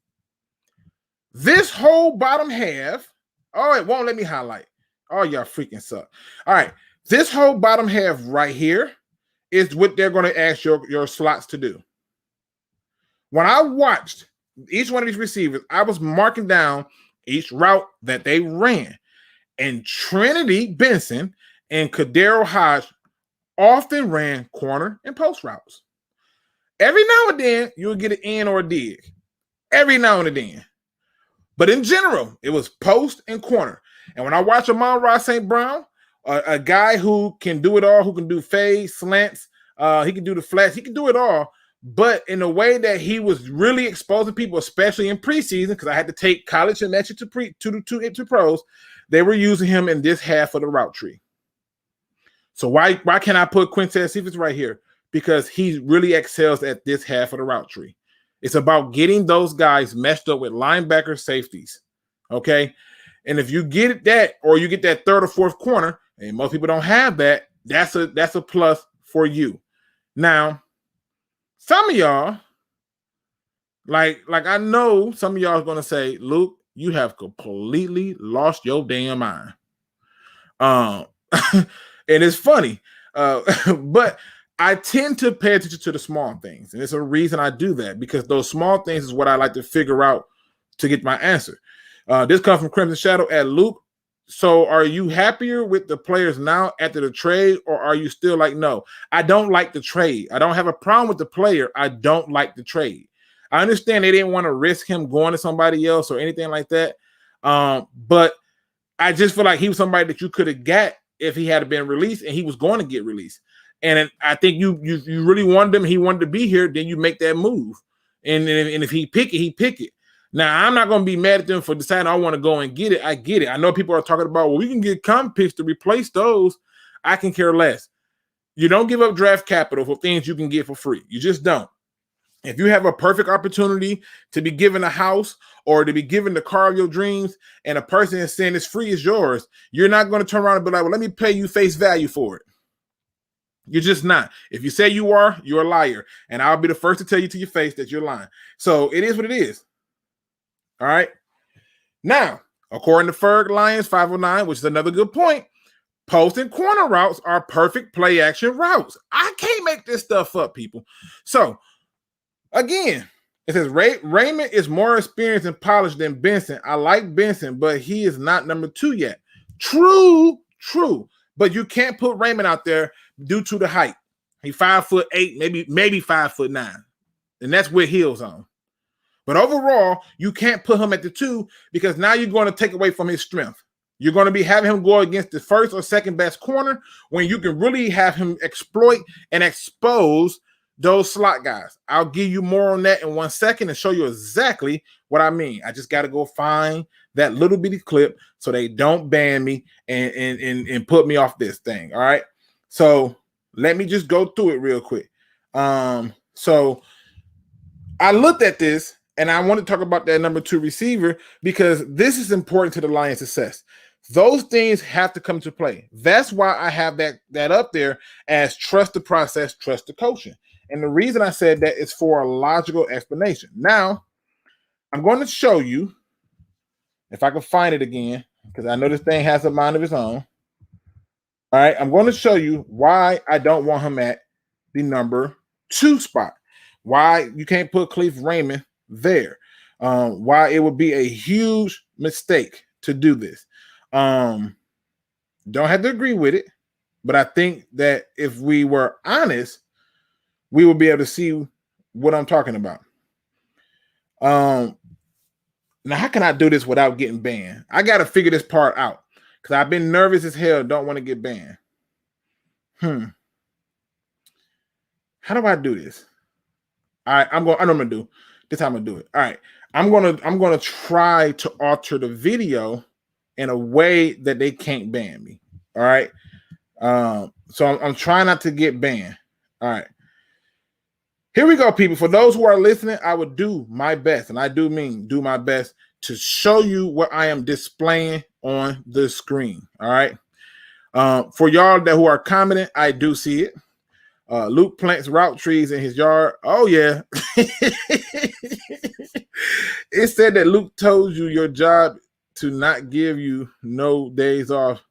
Speaker 1: This whole bottom half, oh, it won't let me highlight. Oh, y'all freaking suck. All right, this whole bottom half right here is what they're going to ask your slots to do. When I watched each one of these receivers, I was marking down each route that they ran. And Trinity Benson and Cordero Hodge often ran corner and post routes. Every now and then, you'll get an in or a dig. Every now and then. But in general, it was post and corner. And when I watch Amon-Ra St. Brown, a guy who can do it all, who can do fades, slants, he can do the flats, he can do it all. But in a way that he was really exposing people, especially in preseason, because I had to take college and match it to pros, they were using him in this half of the route tree. So why can't I put Quintez Cephas right here? Because he really excels at this half of the route tree. It's about getting those guys meshed up with linebacker safeties, okay? And if you get that, or you get that third or fourth corner, and most people don't have that, that's a plus for you. Now, some of y'all, like I know some of y'all are going to say, Luke, you have completely lost your damn mind. And it's funny, but I tend to pay attention to the small things. And it's a reason I do that, because those small things is what I like to figure out to get my answer. This comes from Crimson Shadow at Luke. So are you happier with the players now after the trade, or are you still like, no, I don't like the trade. I don't have a problem with the player. I don't like the trade. I understand they didn't want to risk him going to somebody else or anything like that. But I just feel like he was somebody that you could have got if he had been released, and he was going to get released. And I think you really wanted him. He wanted to be here. Then you make that move. And if he pick it, he pick it. Now, I'm not going to be mad at them for deciding I want to go and get it. I get it. I know people are talking about, well, we can get comp picks to replace those. I can care less. You don't give up draft capital for things you can get for free. You just don't. If you have a perfect opportunity to be given a house or to be given the car of your dreams, and a person is saying it's free, it's yours, you're not going to turn around and be like, well, let me pay you face value for it. You're just not. If you say you are, you're a liar. And I'll be the first to tell you to your face that you're lying. So it is what it is. All right. Now, according to Ferg Lions 509, which is another good point, post and corner routes are perfect play action routes. I can't make this stuff up, people. So, again, it says Raymond is more experienced and polished than Benson. I like Benson, but he is not number 2 yet. True. But you can't put Raymond out there due to the height. He's 5'8", maybe 5'9", and that's with heels on. But overall, you can't put him at the 2 because now you're going to take away from his strength. You're going to be having him go against the first or second best corner when you can really have him exploit and expose those slot guys. I'll give you more on that in 1 second and show you exactly what I mean. I just got to go find that little bitty clip so they don't ban me and put me off this thing. All right. So let me just go through it real quick. So I looked at this and I want to talk about that number 2 receiver because this is important to the Lions' success. Those things have to come to play. That's why I have that up there as trust the process, trust the coaching. And the reason I said that is for a logical explanation. Now, I'm going to show you, if I can find it again, because I know this thing has a mind of its own. All right, I'm going to show you why I don't want him at the number 2 spot. Why you can't put Cleve Raymond there. Why it would be a huge mistake to do this. Don't have to agree with it, but I think that if we were honest, we will be able to see what I'm talking about. Now, how can I do this without getting banned? I got to figure this part out because I've been nervous as hell. Don't want to get banned. How do I do this? All right, I know what I'm gonna do. This is how I'm gonna do it. All right, I'm gonna try to alter the video in a way that they can't ban me. All right. So I'm trying not to get banned. All right. Here we go, people. For those who are listening, I would do my best, and I do mean do my best to show you what I am displaying on the screen. All right. For y'all who are commenting, I do see it. Luke plants route trees in his yard. Oh, yeah. It said that Luke told you your job to not give you no days off.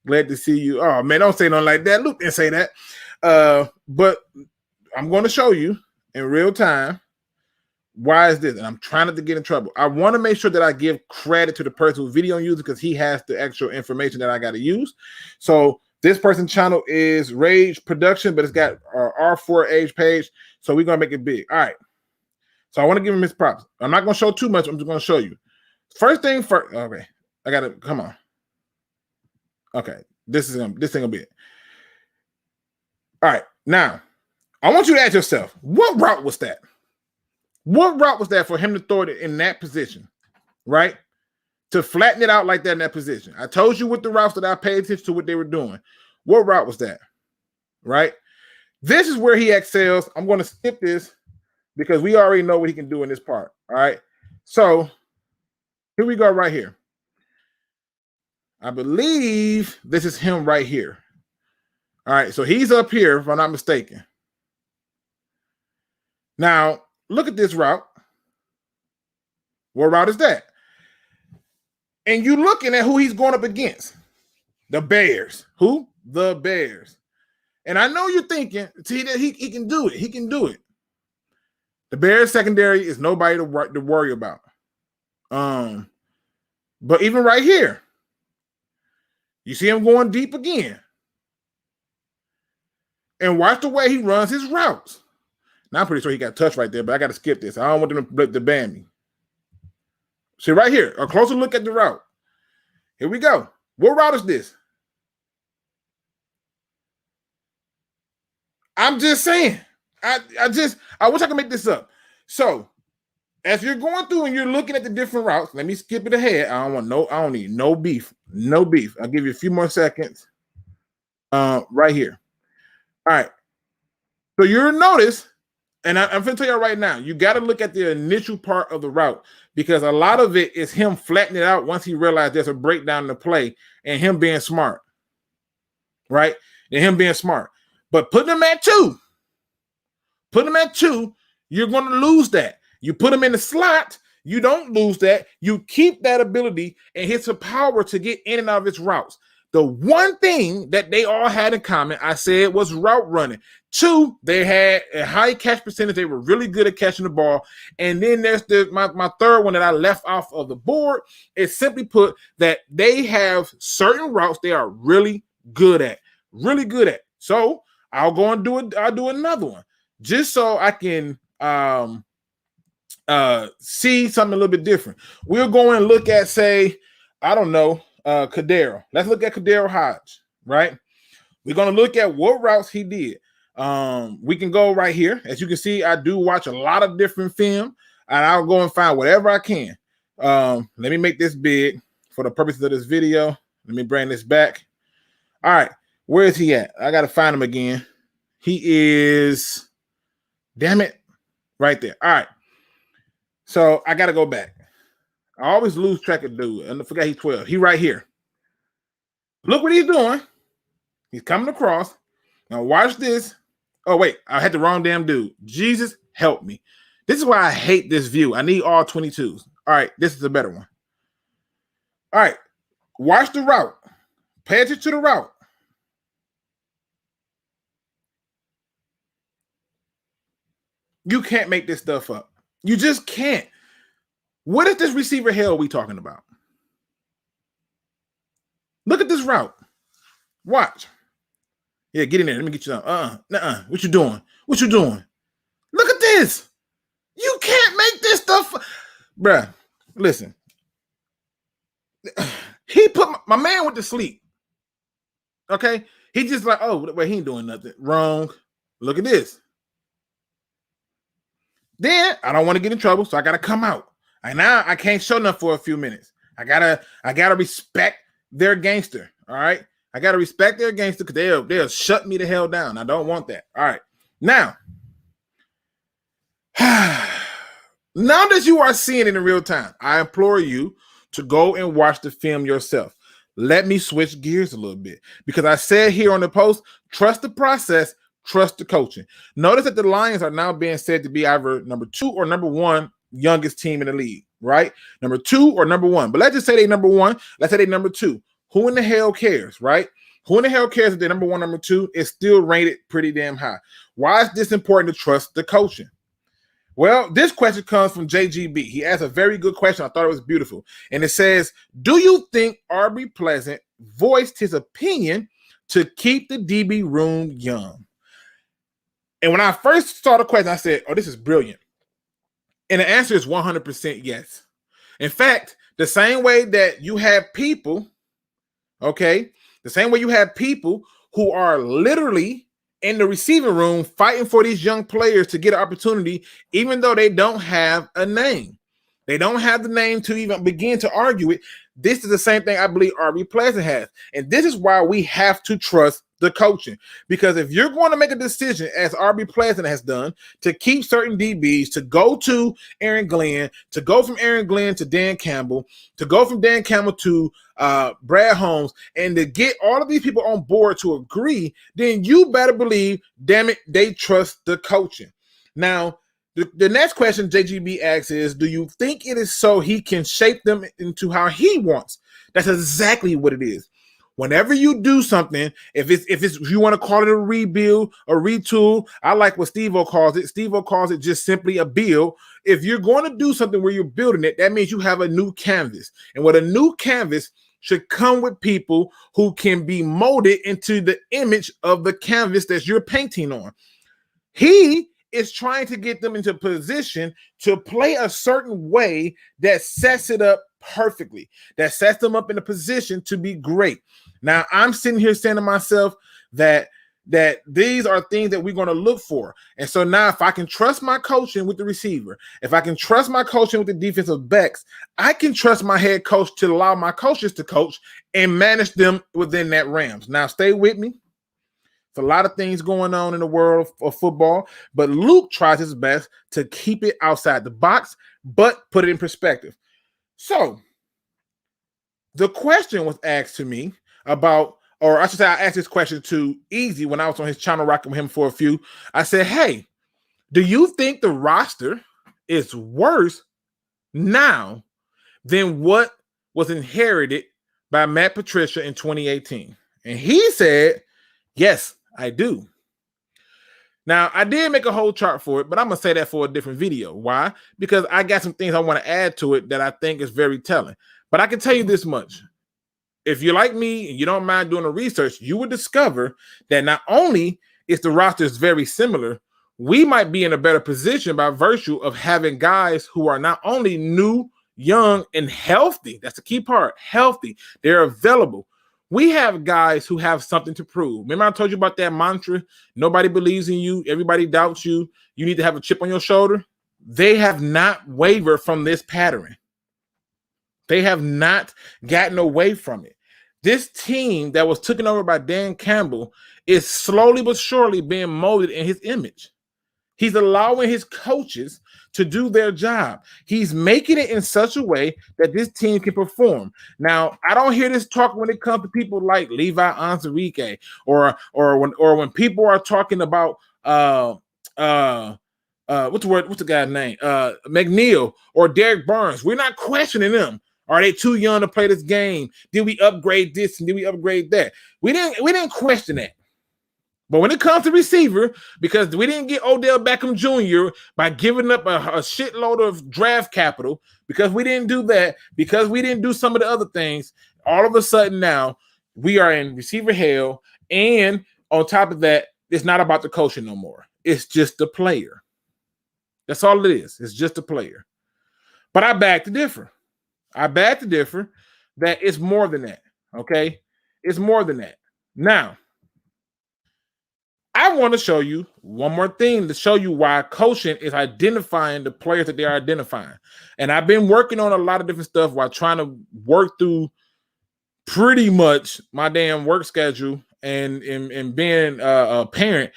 Speaker 1: Glad to see you. Oh, man, don't say nothing like that. Luke didn't say that. But I'm going to show you in real time why is this. And I'm trying not to get in trouble. I want to make sure that I give credit to the person who's video user because he has the actual information that I got to use. So this person's channel is Rage Production, but it's got R4 age page. So we're going to make it big. All right. So I want to give him his props. I'm not going to show too much. I'm just going to show you. First thing first. Okay. I got to, come on. Okay. This ain't going to be it. All right. Now, I want you to ask yourself, what route was that? What route was that for him to throw it in that position, right? To flatten it out like that in that position. I told you with the routes that I paid attention to what they were doing. What route was that, right? This is where he excels. I'm going to skip this because we already know what he can do in this part, all right? So here we go right here. I believe this is him right here. All right, so he's up here, if I'm not mistaken. Now, look at this route. What route is that? And you're looking at who he's going up against. The Bears. Who? The Bears. And I know you're thinking, see, that he can do it. He can do it. The Bears secondary is nobody to worry about. But even right here, you see him going deep again. And watch the way he runs his routes. Now I'm pretty sure he got touched right there, but I got to skip this. I don't want them to ban me. See right here, a closer look at the route. Here we go. What route is this? I'm just saying. I wish I could make this up. So, as you're going through and you're looking at the different routes, let me skip it ahead. I don't need no beef. No beef. I'll give you a few more seconds. Right here. All right. So you'll notice, and I'm going to tell you right now, you got to look at the initial part of the route because a lot of it is him flattening it out once he realized there's a breakdown in the play and him being smart. Right? And him being smart. But putting him at 2, you're going to lose that. You put him in the slot, you don't lose that. You keep that ability and his power to get in and out of its routes. The one thing that they all had in common, I said, was route running. 2, they had a high catch percentage. They were really good at catching the ball. And then there's my third one that I left off of the board is simply put that they have certain routes they are really good at. Really good at. So I'll go and I'll do another one just so I can see something a little bit different. We'll go and look at, say, I don't know, Cadero. Let's look at Cadero Hodge, right? We're going to look at what routes he did. We can go right here. As you can see, I do watch a lot of different film, and I'll go and find whatever I can. Let me make this big for the purposes of this video. Let me bring this back. All right. Where is he at? I got to find him again. He is, damn it, right there. All right. So I got to go back. I always lose track of dude. And I forgot he's 12. He right here. Look what he's doing. He's coming across. Now watch this. Oh, wait. I had the wrong damn dude. Jesus, help me. This is why I hate this view. I need all 22s. All right. This is a better one. All right. Watch the route. Pay attention to the route. You can't make this stuff up. You just can't. What is this receiver hell we talking about? Look at this route. Watch. Yeah, get in there. Let me get you down. What you doing? What you doing? Look at this. You can't make this stuff. Bruh, listen. He put my man went to sleep. Okay? He just like, oh, wait, he ain't doing nothing. Wrong. Look at this. Then I don't want to get in trouble, so I gotta come out. And now I can't show nothing for a few minutes. I gotta respect their gangster. All right. I gotta respect their gangster because they'll shut me the hell down. I don't want that. All right. Now that you are seeing it in real time, I implore you to go and watch the film yourself. Let me switch gears a little bit because I said here on the post, trust the process. Trust the coaching. Notice that the Lions are now being said to be either number 2 or number 1 youngest team in the league, right? Number 2 or number 1. But let's just say they number 1. Let's say they number 2. Who in the hell cares, right? Who in the hell cares if they're number 1, number 2? It's still rated pretty damn high. Why is this important to trust the coaching? Well, this question comes from JGB. He asked a very good question. I thought it was beautiful. And it says, do you think Aubrey Pleasant voiced his opinion to keep the DB room young? And when I first saw the question, I said, oh, this is brilliant. And the answer is 100% yes. In fact, the same way that you have people, okay, the same way you have people who are literally in the receiving room fighting for these young players to get an opportunity, even though they don't have a name. They don't have the name to even begin to argue it. This is the same thing I believe Aubrey Pleasant has. And this is why we have to trust the coaching. Because if you're going to make a decision, as Aubrey Pleasant has done, to keep certain DBs, to go to Aaron Glenn, to go from Aaron Glenn to Dan Campbell, to go from Dan Campbell to Brad Holmes, and to get all of these people on board to agree, then you better believe, damn it, they trust the coaching. Now, the next question JGB asks is, do you think it is so he can shape them into how he wants? That's exactly what it is. Whenever you do something, if you want to call it a rebuild, a retool, I like what Steve-O calls it. Steve-O calls it just simply a build. If you're going to do something where you're building it, that means you have a new canvas. And with a new canvas should come with people who can be molded into the image of the canvas that you're painting on. He is trying to get them into position to play a certain way that sets it up perfectly, that sets them up in a position to be great. Now, I'm sitting here saying to myself that these are things that we're going to look for. And so now if I can trust my coaching with the receiver, if I can trust my coaching with the defensive backs, I can trust my head coach to allow my coaches to coach and manage them within that realms. Now, stay with me. There's a lot of things going on in the world of football, but Luke tries his best to keep it outside the box, but put it in perspective. So the question was asked to me about, or I should say I asked this question to Easy when I was on his channel rocking with him for a few. I said, hey, do you think the roster is worse now than what was inherited by Matt Patricia in 2018? And he said, yes, I do. Now, I did make a whole chart for it, but I'm going to say that for a different video. Why? Because I got some things I want to add to it that I think is very telling. But I can tell you this much. If you're like me and you don't mind doing the research, you would discover that not only is the roster very similar, we might be in a better position by virtue of having guys who are not only new, young, and healthy. That's the key part. Healthy. They're available. We have guys who have something to prove. Remember I told you about that mantra? Nobody believes in you. Everybody doubts you. You need to have a chip on your shoulder. They have not wavered from this pattern. They have not gotten away from it. This team that was taken over by Dan Campbell is slowly but surely being molded in his image. He's allowing his coaches to do their job. He's making it in such a way that this team can perform. Now, I don't hear this talk when it comes to people like Levi Onwuzurike or when people are talking about what's the guy's name? McNeil or Derek Barnes. We're not questioning them. Are they too young to play this game? Did we upgrade this and did we upgrade that? We didn't question that. But when it comes to receiver, because we didn't get Odell Beckham Jr. by giving up a shitload of draft capital, because we didn't do that, because we didn't do some of the other things, all of a sudden now we are in receiver hell. And on top of that, it's not about the coaching no more. It's just the player. That's all it is. It's just a player. But I beg to differ. That it's more than that, okay? It's more than that. Now, I want to show you one more thing to show you why coaching is identifying the players that they are identifying. And I've been working on a lot of different stuff while trying to work through pretty much my damn work schedule and being a parent.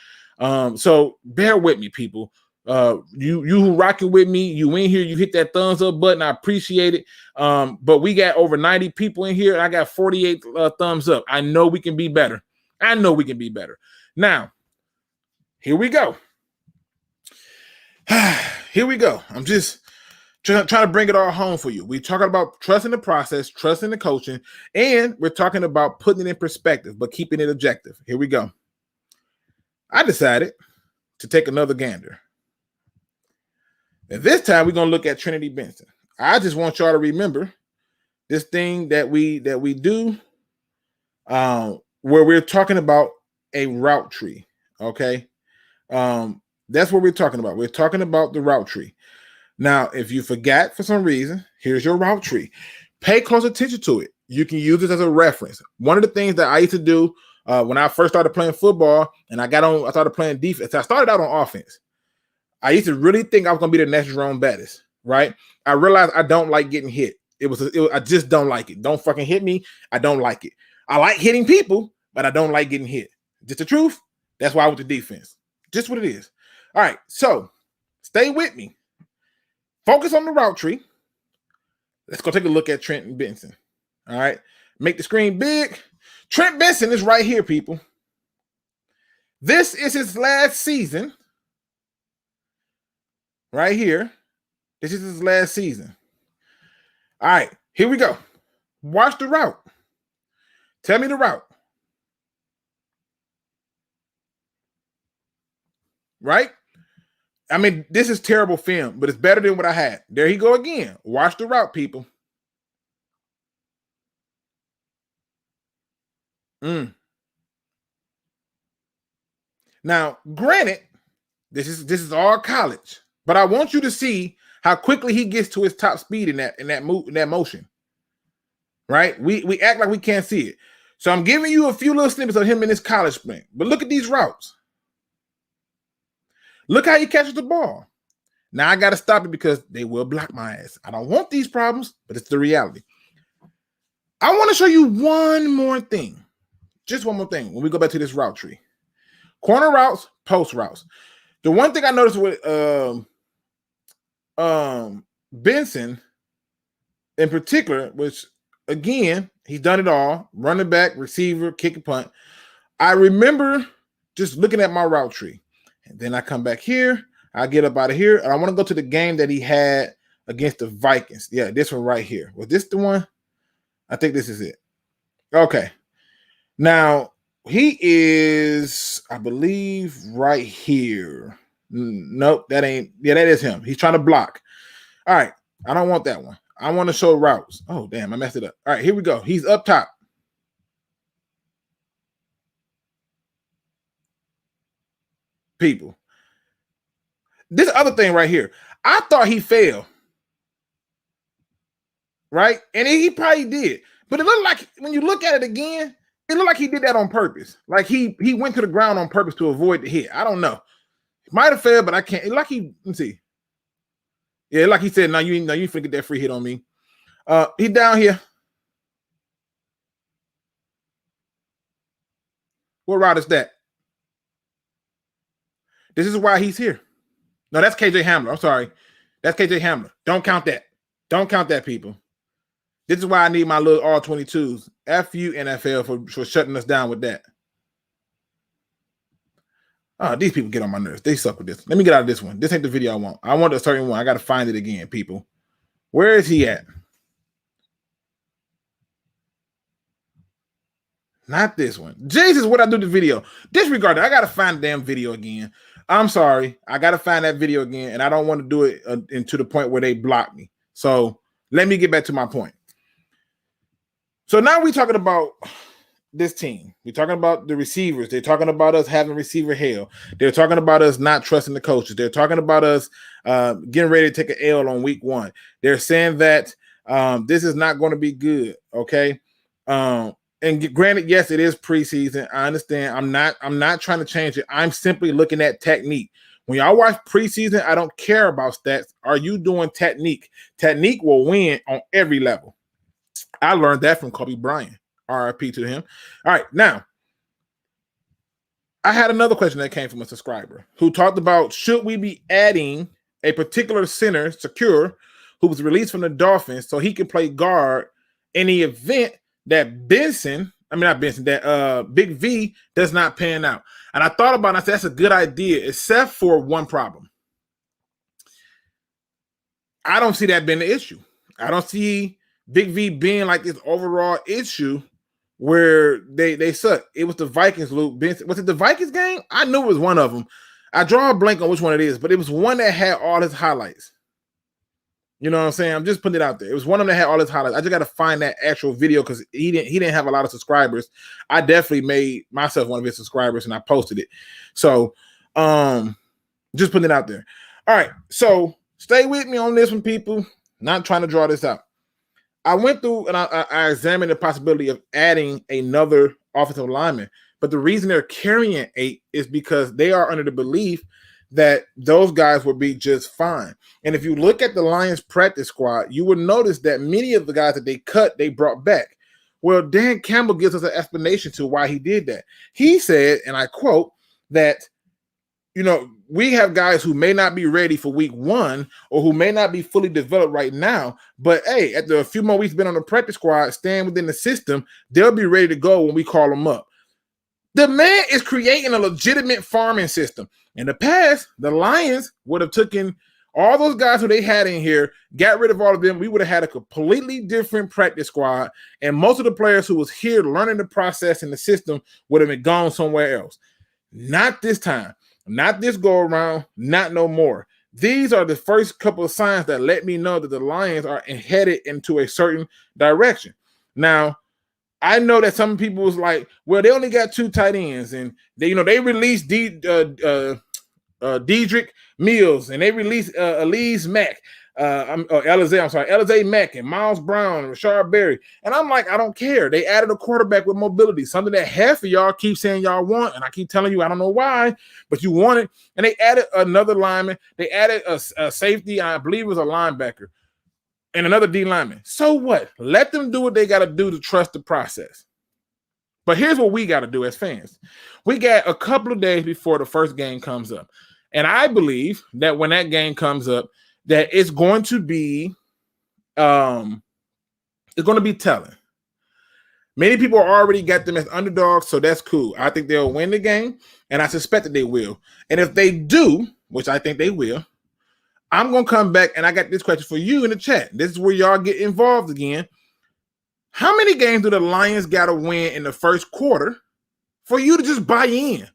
Speaker 1: So bear with me, people. You who rocking with me, you in here, you hit that thumbs up button. I appreciate it. But we got over 90 people in here. And I got 48 thumbs up. I know we can be better. Now, here we go. I'm just trying to bring it all home for you. We're talking about trusting the process, trusting the coaching, and we're talking about putting it in perspective, but keeping it objective. Here we go. I decided to take another gander. And this time we're going to look at Trinity Benson. I just want y'all to remember this thing that we do where we're talking about a route tree, okay? That's what we're talking about. We're talking about the route tree. Now, if you forgot for some reason, here's your route tree. Pay close attention to it. You can use it as a reference. One of the things that I used to do when I first started playing football and I started playing defense. I started out on offense. I used to really think I was going to be the next Jerome Bettis, right? I realized I don't like getting hit. I just don't like it. Don't fucking hit me. I don't like it. I like hitting people, but I don't like getting hit. Just the truth. That's why I went to defense. Just what it is. All right, so stay with me. Focus on the route tree. Let's go take a look at Trenton Benson. All right, make the screen big. Trent Benson is right here, people. This is his last season. Right here. This is his last season. All right, here we go. Watch the route. Tell me the route. Right? I mean, this is terrible film, but it's better than what I had. There he go again. Watch the route, people. Now, granted, this is all college, but I want you to see how quickly he gets to his top speed in that motion. Right? We act like we can't see it. So I'm giving you a few little snippets of him in his college sprint. But look at these routes. Look how he catches the ball. Now I got to stop it because they will block my ass. I don't want these problems, but it's the reality. I want to show you one more thing. Just one more thing when we go back to this route tree. Corner routes, post routes. The one thing I noticed with Benson in particular, which again, he's done it all, running back, receiver, kick and punt. I remember just looking at my route tree. And then I come back here. I get up out of here. And I want to go to the game that he had against the Vikings. Yeah, this one right here. Was this the one? I think this is it. Okay. Now, he is, I believe, right here. Nope, that ain't. Yeah, that is him. He's trying to block. All right. I don't want that one. I want to show routes. Oh, damn. I messed it up. All right, here we go. He's up top. People. This other thing right here. I thought he failed. Right? And he probably did. But it looked like, when you look at it again, it looked like he did that on purpose. Like he went to the ground on purpose to avoid the hit. I don't know. He might have failed, but I can't. Like let's see. Yeah, like he said, now you finna get that free hit on me. He down here. What route is that? This is why he's here. No, that's KJ Hamler. I'm sorry. That's KJ Hamler. Don't count that. Don't count that, people. This is why I need my little R22s. F you, NFL, for shutting us down with that. Oh, these people get on my nerves. They suck with this. Let me get out of this one. This ain't the video I want. I want a certain one. I got to find it again, people. Where is he at? Not this one. Jesus, what I do the video. Disregard it. I got to find the damn video again. I'm sorry. I got to find that video again, and I don't want to do it to the point where they block me. So let me get back to my point. So now we're talking about this team. We're talking about the receivers. They're talking about us having receiver hell. They're talking about us not trusting the coaches. They're talking about us getting ready to take an L on week 1. They're saying that this is not going to be good. Okay. And granted, yes, it is preseason. I understand. I'm not trying to change it. I'm simply looking at technique. When y'all watch preseason, I don't care about stats. Are you doing technique? Technique will win on every level. I learned that from Kobe Bryant. RIP to him. All right, now, I had another question that came from a subscriber who talked about, should we be adding a particular center, Secure, who was released from the Dolphins so he can play guard in the event that Big V does not pan out. And I thought about it, and I said, that's a good idea, except for one problem. I don't see that being the issue. I don't see Big V being like this overall issue where they suck. It was the Vikings, Luke. Was it the Vikings game? I knew it was one of them. I draw a blank on which one it is, but it was one that had all his highlights. You know what I'm saying? I'm just putting it out there. It was one of them that had all his highlights. I just got to find that actual video because he didn't have a lot of subscribers. I definitely made myself one of his subscribers and I posted it. So just putting it out there. All right. So stay with me on this one, people. Not trying to draw this out. I went through and I examined the possibility of adding another offensive lineman. But the reason they're carrying 8 is because they are under the belief that those guys will be just fine. And if you look at the Lions practice squad, you will notice that many of the guys that they cut, they brought back. Well, Dan Campbell gives us an explanation to why he did that. He said, and I quote, that, we have guys who may not be ready for week 1 or who may not be fully developed right now, but hey, after a few more weeks been on the practice squad, staying within the system, they'll be ready to go when we call them up. The man is creating a legitimate farming system. In the past, the Lions would have taken All those guys who they had in here, got rid of all of them, we would have had a completely different practice squad, and most of the players who was here learning the process and the system would have been gone somewhere else. Not this time. Not this go around. Not no more. These are the first couple of signs that let me know that the Lions are headed into a certain direction. Now, I know that some people was like, well, they only got 2 tight ends, and they released Dedrick Mills, and they released Alize Mack. Alize Mack and Miles Brown and Rashard Berry. And I'm like, I don't care. They added a quarterback with mobility, something that half of y'all keep saying y'all want, and I keep telling you I don't know why, but you want it. And they added another lineman. They added a safety, I believe it was a linebacker, and another D lineman. So what? Let them do what they got to do to trust the process. But here's what we got to do as fans. We got a couple of days before the first game comes up. And I believe that when that game comes up, that it's going to be telling. Many people already got them as underdogs, so that's cool. I think they'll win the game, and I suspect that they will. And if they do, which I think they will, I'm going to come back, and I got this question for you in the chat. This is where y'all get involved again. How many games do the Lions got to win in the first quarter for you to just buy in?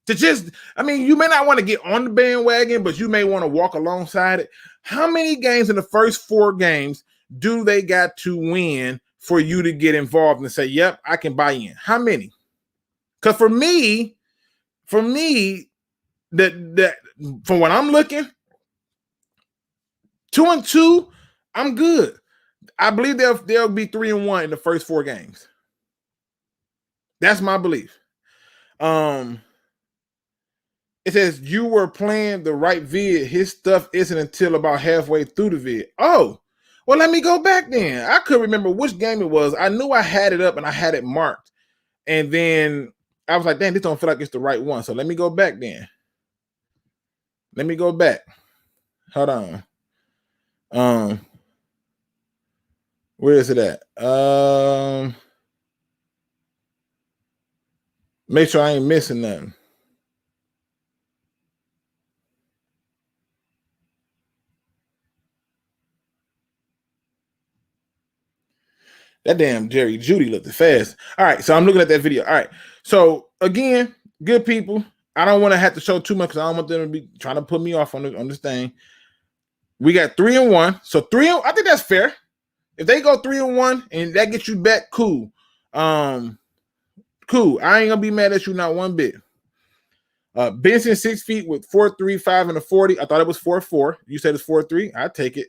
Speaker 1: You may not want to get on the bandwagon, but you may want to walk alongside it. How many games in the first 4 games do they got to win for you to get involved and say, yep, I can buy in? How many? Because for me, that from what I'm looking, 2-2, I'm good. I believe they'll be 3-1 in the first 4 games. That's my belief. It says you were playing the right vid. His stuff isn't until about halfway through the vid. Oh, well, let me go back then. I couldn't remember which game it was. I knew I had it up and I had it marked. And then I was like, damn, this don't feel like it's the right one. So let me go back then. Let me go back. Hold on. Where is it at? Make sure I ain't missing nothing. That damn Jerry Judy looked fast. All right, so I'm looking at that video. All right, so again, good people. I don't want to have to show too much because I don't want them to be trying to put me off on this thing. We got 3-1, so 3. I think that's fair. If they go 3-1 and that gets you back, cool. Cool. I ain't gonna be mad at you not one bit. Benson 6 feet with 4.35 and a 40. I thought it was 4.4. You said it's 4.3. I take it.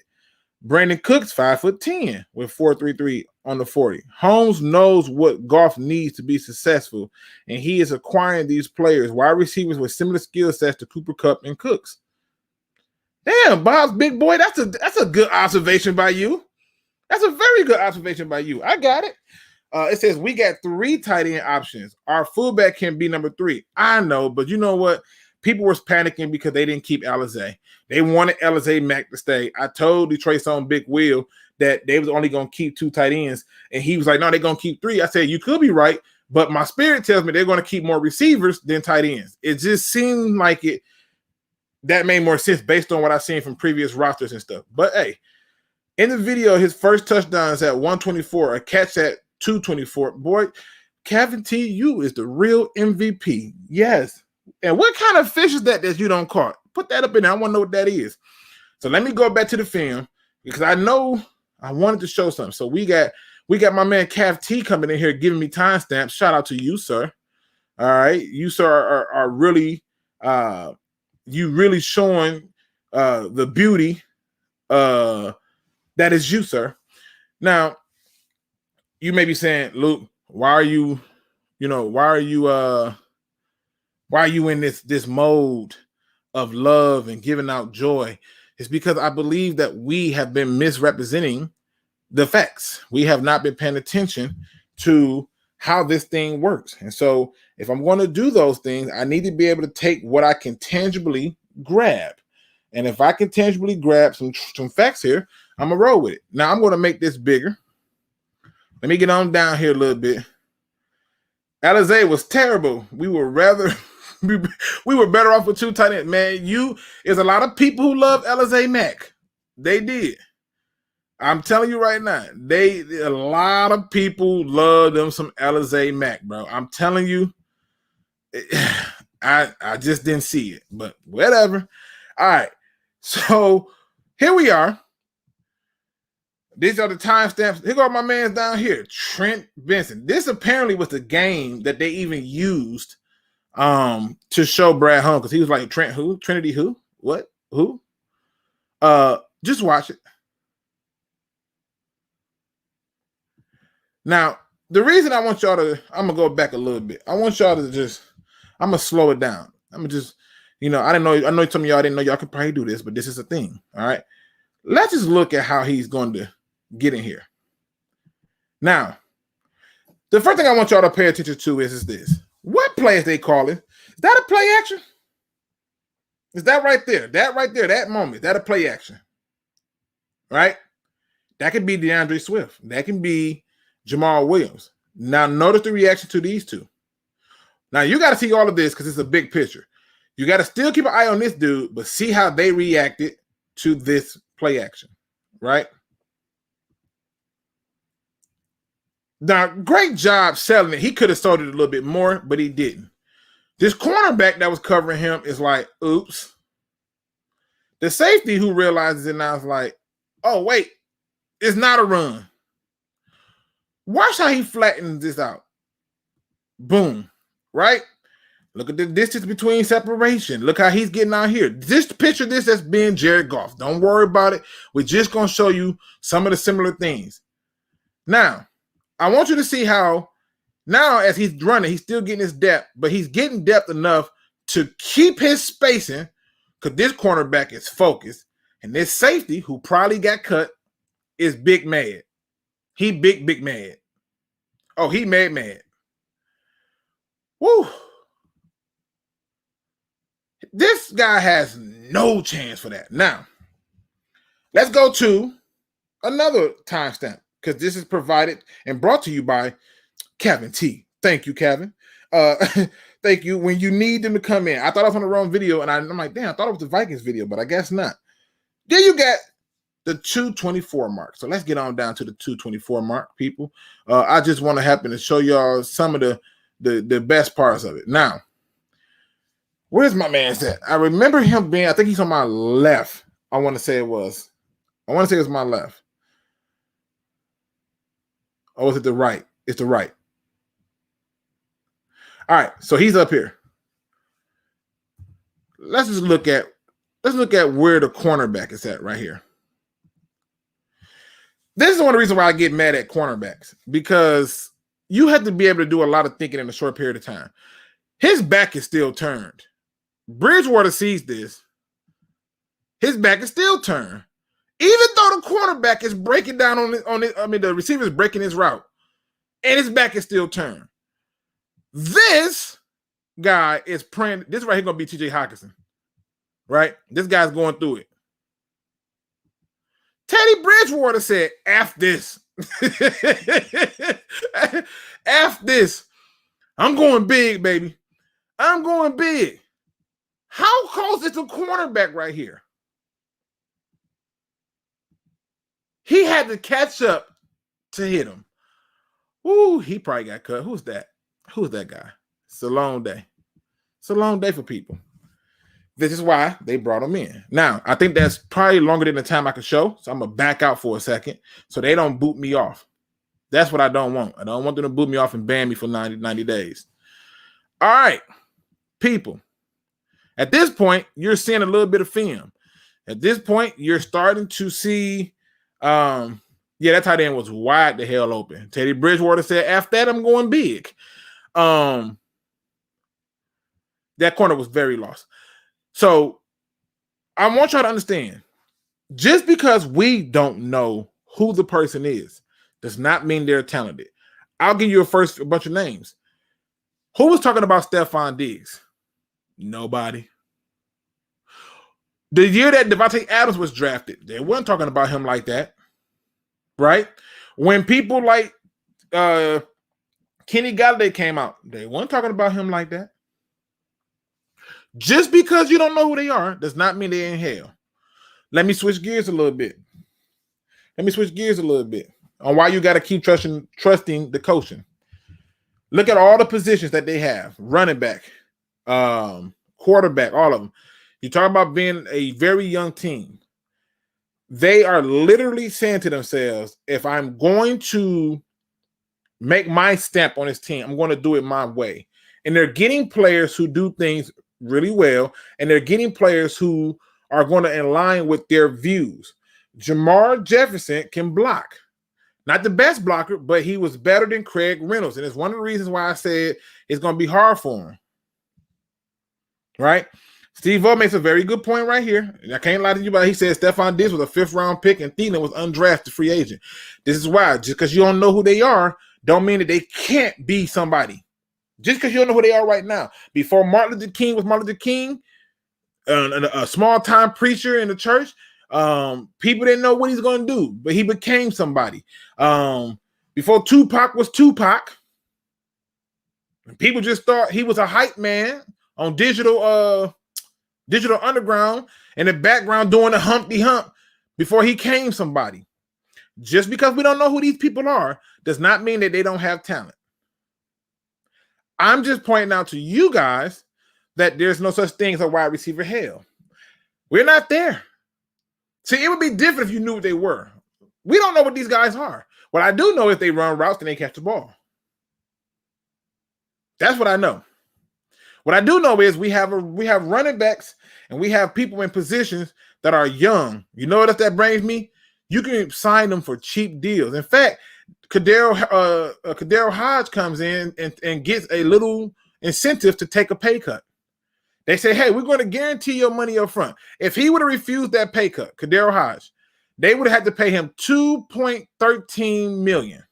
Speaker 1: Brandon Cooks 5'10" with 4.33 on the 40. Holmes knows what golf needs to be successful, and he is acquiring these players, wide receivers with similar skill sets to Cooper Kupp and Cooks. Damn, Bob's big boy. That's a good observation by you. That's a very good observation by you. I got it. It says we got 3 tight end options. Our fullback can be number 3. I know, but you know what? People were panicking because they didn't keep Alize. They wanted Alize Mack to stay. I told Detroit's own Big Will that they was only going to keep 2 tight ends, and he was like, no, they're going to keep 3. I said, you could be right, but my spirit tells me they're going to keep more receivers than tight ends. It just seemed like that made more sense based on what I've seen from previous rosters and stuff. But, hey, in the video, his first touchdown is at 124, a catch at 224. Boy, Kevin T, you is the real MVP. Yes. And what kind of fish is that you don't caught? Put that up in there. I want to know what that is. So let me go back to the film because I know I wanted to show something. So we got my man Cav T coming in here giving me timestamps. Shout out to you, sir. All right. You, sir, are really you really showing the beauty that is you, sir. Now, you may be saying, Luke, why are you in this mode of love and giving out joy? It's because I believe that we have been misrepresenting the facts. We have not been paying attention to how this thing works. And so if I'm going to do those things, I need to be able to take what I can tangibly grab. And if I can tangibly grab some facts here, I'm going to roll with it. Now I'm going to make this bigger. Let me get on down here a little bit. Alize was terrible. We would rather We were better off with 2 tight ends. Man, there's a lot of people who love Alizé Mack. They did. I'm telling you right now, a lot of people love them some Alizé Mack, bro. I'm telling you, I just didn't see it, but whatever. All right, so here we are. These are the timestamps. Here go my man's down here, Trent Benson. This apparently was the game that they even used to show Brad home, because he was like, Trent who? Trinity who? What? Who? Just watch it. Now, the reason I want y'all to, I'm going to go back a little bit. I want y'all to just, I'm going to slow it down. I'm going to just, I know some of y'all didn't know y'all could probably do this, but this is a thing. All right. Let's just look at how he's going to get in here. Now, the first thing I want y'all to pay attention to is this. What play is they calling? Is that a play action? Is that right there? That right there, that moment, is that a play action? Right? That could be DeAndre Swift. That can be Jamal Williams. Now, notice the reaction to these two. Now, you got to see all of this because it's a big picture. You got to still keep an eye on this dude, but see how they reacted to this play action, right? Now, great job selling it. He could have sold it a little bit more, but he didn't. This cornerback that was covering him is like, oops. The safety who realizes it now is like, oh, wait, it's not a run. Watch how he flattens this out. Boom. Right? Look at the distance between separation. Look how he's getting out here. Just picture this as being Jared Goff. Don't worry about it. We're just going to show you some of the similar things. Now, I want you to see how now as he's running, he's still getting his depth, but he's getting depth enough to keep his spacing because this cornerback is focused. And this safety, who probably got cut, is big mad. He big mad. Oh, he mad. Woo. This guy has no chance for that. Now, let's go to another timestamp because this is provided and brought to you by Kevin T. Thank you, Kevin. Thank you. When you need them to come in. I thought I was on the wrong video, and I'm like, damn, I thought it was the Vikings video, but I guess not. Then you got the 224 mark. So let's get on down to the 224 mark, people. I just want to happen to show y'all some of the best parts of it. Now, where's my man at? I remember him being, I think he's on my left. I want to say it was my left. Or was it the right? It's the right. All right, so he's up here. Let's look at where the cornerback is at right here. This is one of the reasons why I get mad at cornerbacks, because you have to be able to do a lot of thinking in a short period of time. His back is still turned. Bridgewater sees this. His back is still turned. Even though the cornerback is breaking down the receiver is breaking his route, and his back is still turned. This guy is praying. This right here going to be TJ Hawkinson, right? This guy's going through it. Teddy Bridgewater said, F this. F this. I'm going big, baby. I'm going big. How close is the cornerback right here? He had to catch up to hit him. Ooh, he probably got cut. Who's that? Who's that guy? It's a long day. It's a long day for people. This is why they brought him in. Now, I think that's probably longer than the time I can show, so I'm going to back out for a second so they don't boot me off. That's what I don't want. I don't want them to boot me off and ban me for 90 days. All right, people. At this point, you're seeing a little bit of film. At this point, you're starting to see, that tight end was wide the hell open. Teddy Bridgewater said, F that, I'm going big. That corner was very lost. So I want y'all to understand, just because we don't know who the person is does not mean they're talented. I'll give you a bunch of names. Who was talking about Stephon Diggs? Nobody. The year that Devontae Adams was drafted, they weren't talking about him like that, right? When people like Kenny Galladay came out, they weren't talking about him like that. Just because you don't know who they are does not mean they're in hell. Let me switch gears a little bit. On why you got to keep trusting the coaching. Look at all the positions that they have. Running back, quarterback, all of them. You talk about being a very young team. They are literally saying to themselves, if I'm going to make my stamp on this team, I'm going to do it my way. And they're getting players who do things really well, and they're getting players who are going to align with their views. Jamar Jefferson can block. Not the best blocker, but he was better than Craig Reynolds. And it's one of the reasons why I said it's going to be hard for him. Right? Steve O makes a very good point right here. And I can't lie to you about it. He said Stephon Diggs was a 5th-round pick and Thielen was undrafted free agent. This is why. Just because you don't know who they are, don't mean that they can't be somebody. Just because you don't know who they are right now. Before Martin Luther King was Martin Luther King, a small-time preacher in the church, people didn't know what he's going to do, but he became somebody. Before Tupac was Tupac, people just thought he was a hype man on Digital Underground in the background doing the Humpty Hump before he came somebody. Just because we don't know who these people are does not mean that they don't have talent. I'm just pointing out to you guys that there's no such thing as a wide receiver hell. We're not there. See, it would be different if you knew what they were. We don't know what these guys are. What I do know is they run routes and they catch the ball. That's what I know. What I do know is we have running backs and we have people in positions that are young. You know what that brings me? You can sign them for cheap deals. In fact, Kadarius Hodge comes in and gets a little incentive to take a pay cut. They say, hey, we're going to guarantee your money up front. If he would have refused that pay cut, Kadarius Hodge, they would have had to pay him $2.13 million,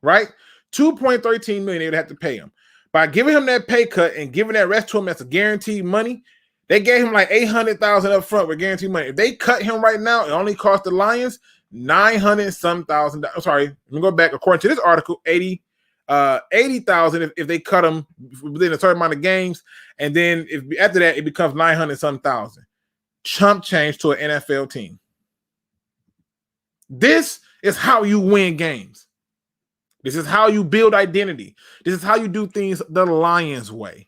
Speaker 1: right? $2.13 million they would have to pay him. By giving him that pay cut and giving that rest to him as a guaranteed money, they gave him like $800,000 up front with guaranteed money. If they cut him right now, it only cost the Lions $900,000. Sorry, let me go back. According to this article, $80,000 if they cut him within a certain amount of games, and then if after that it becomes $900,000. Chump change to an NFL team. This is how you win games. This is how you build identity. This is how you do things the Lions way.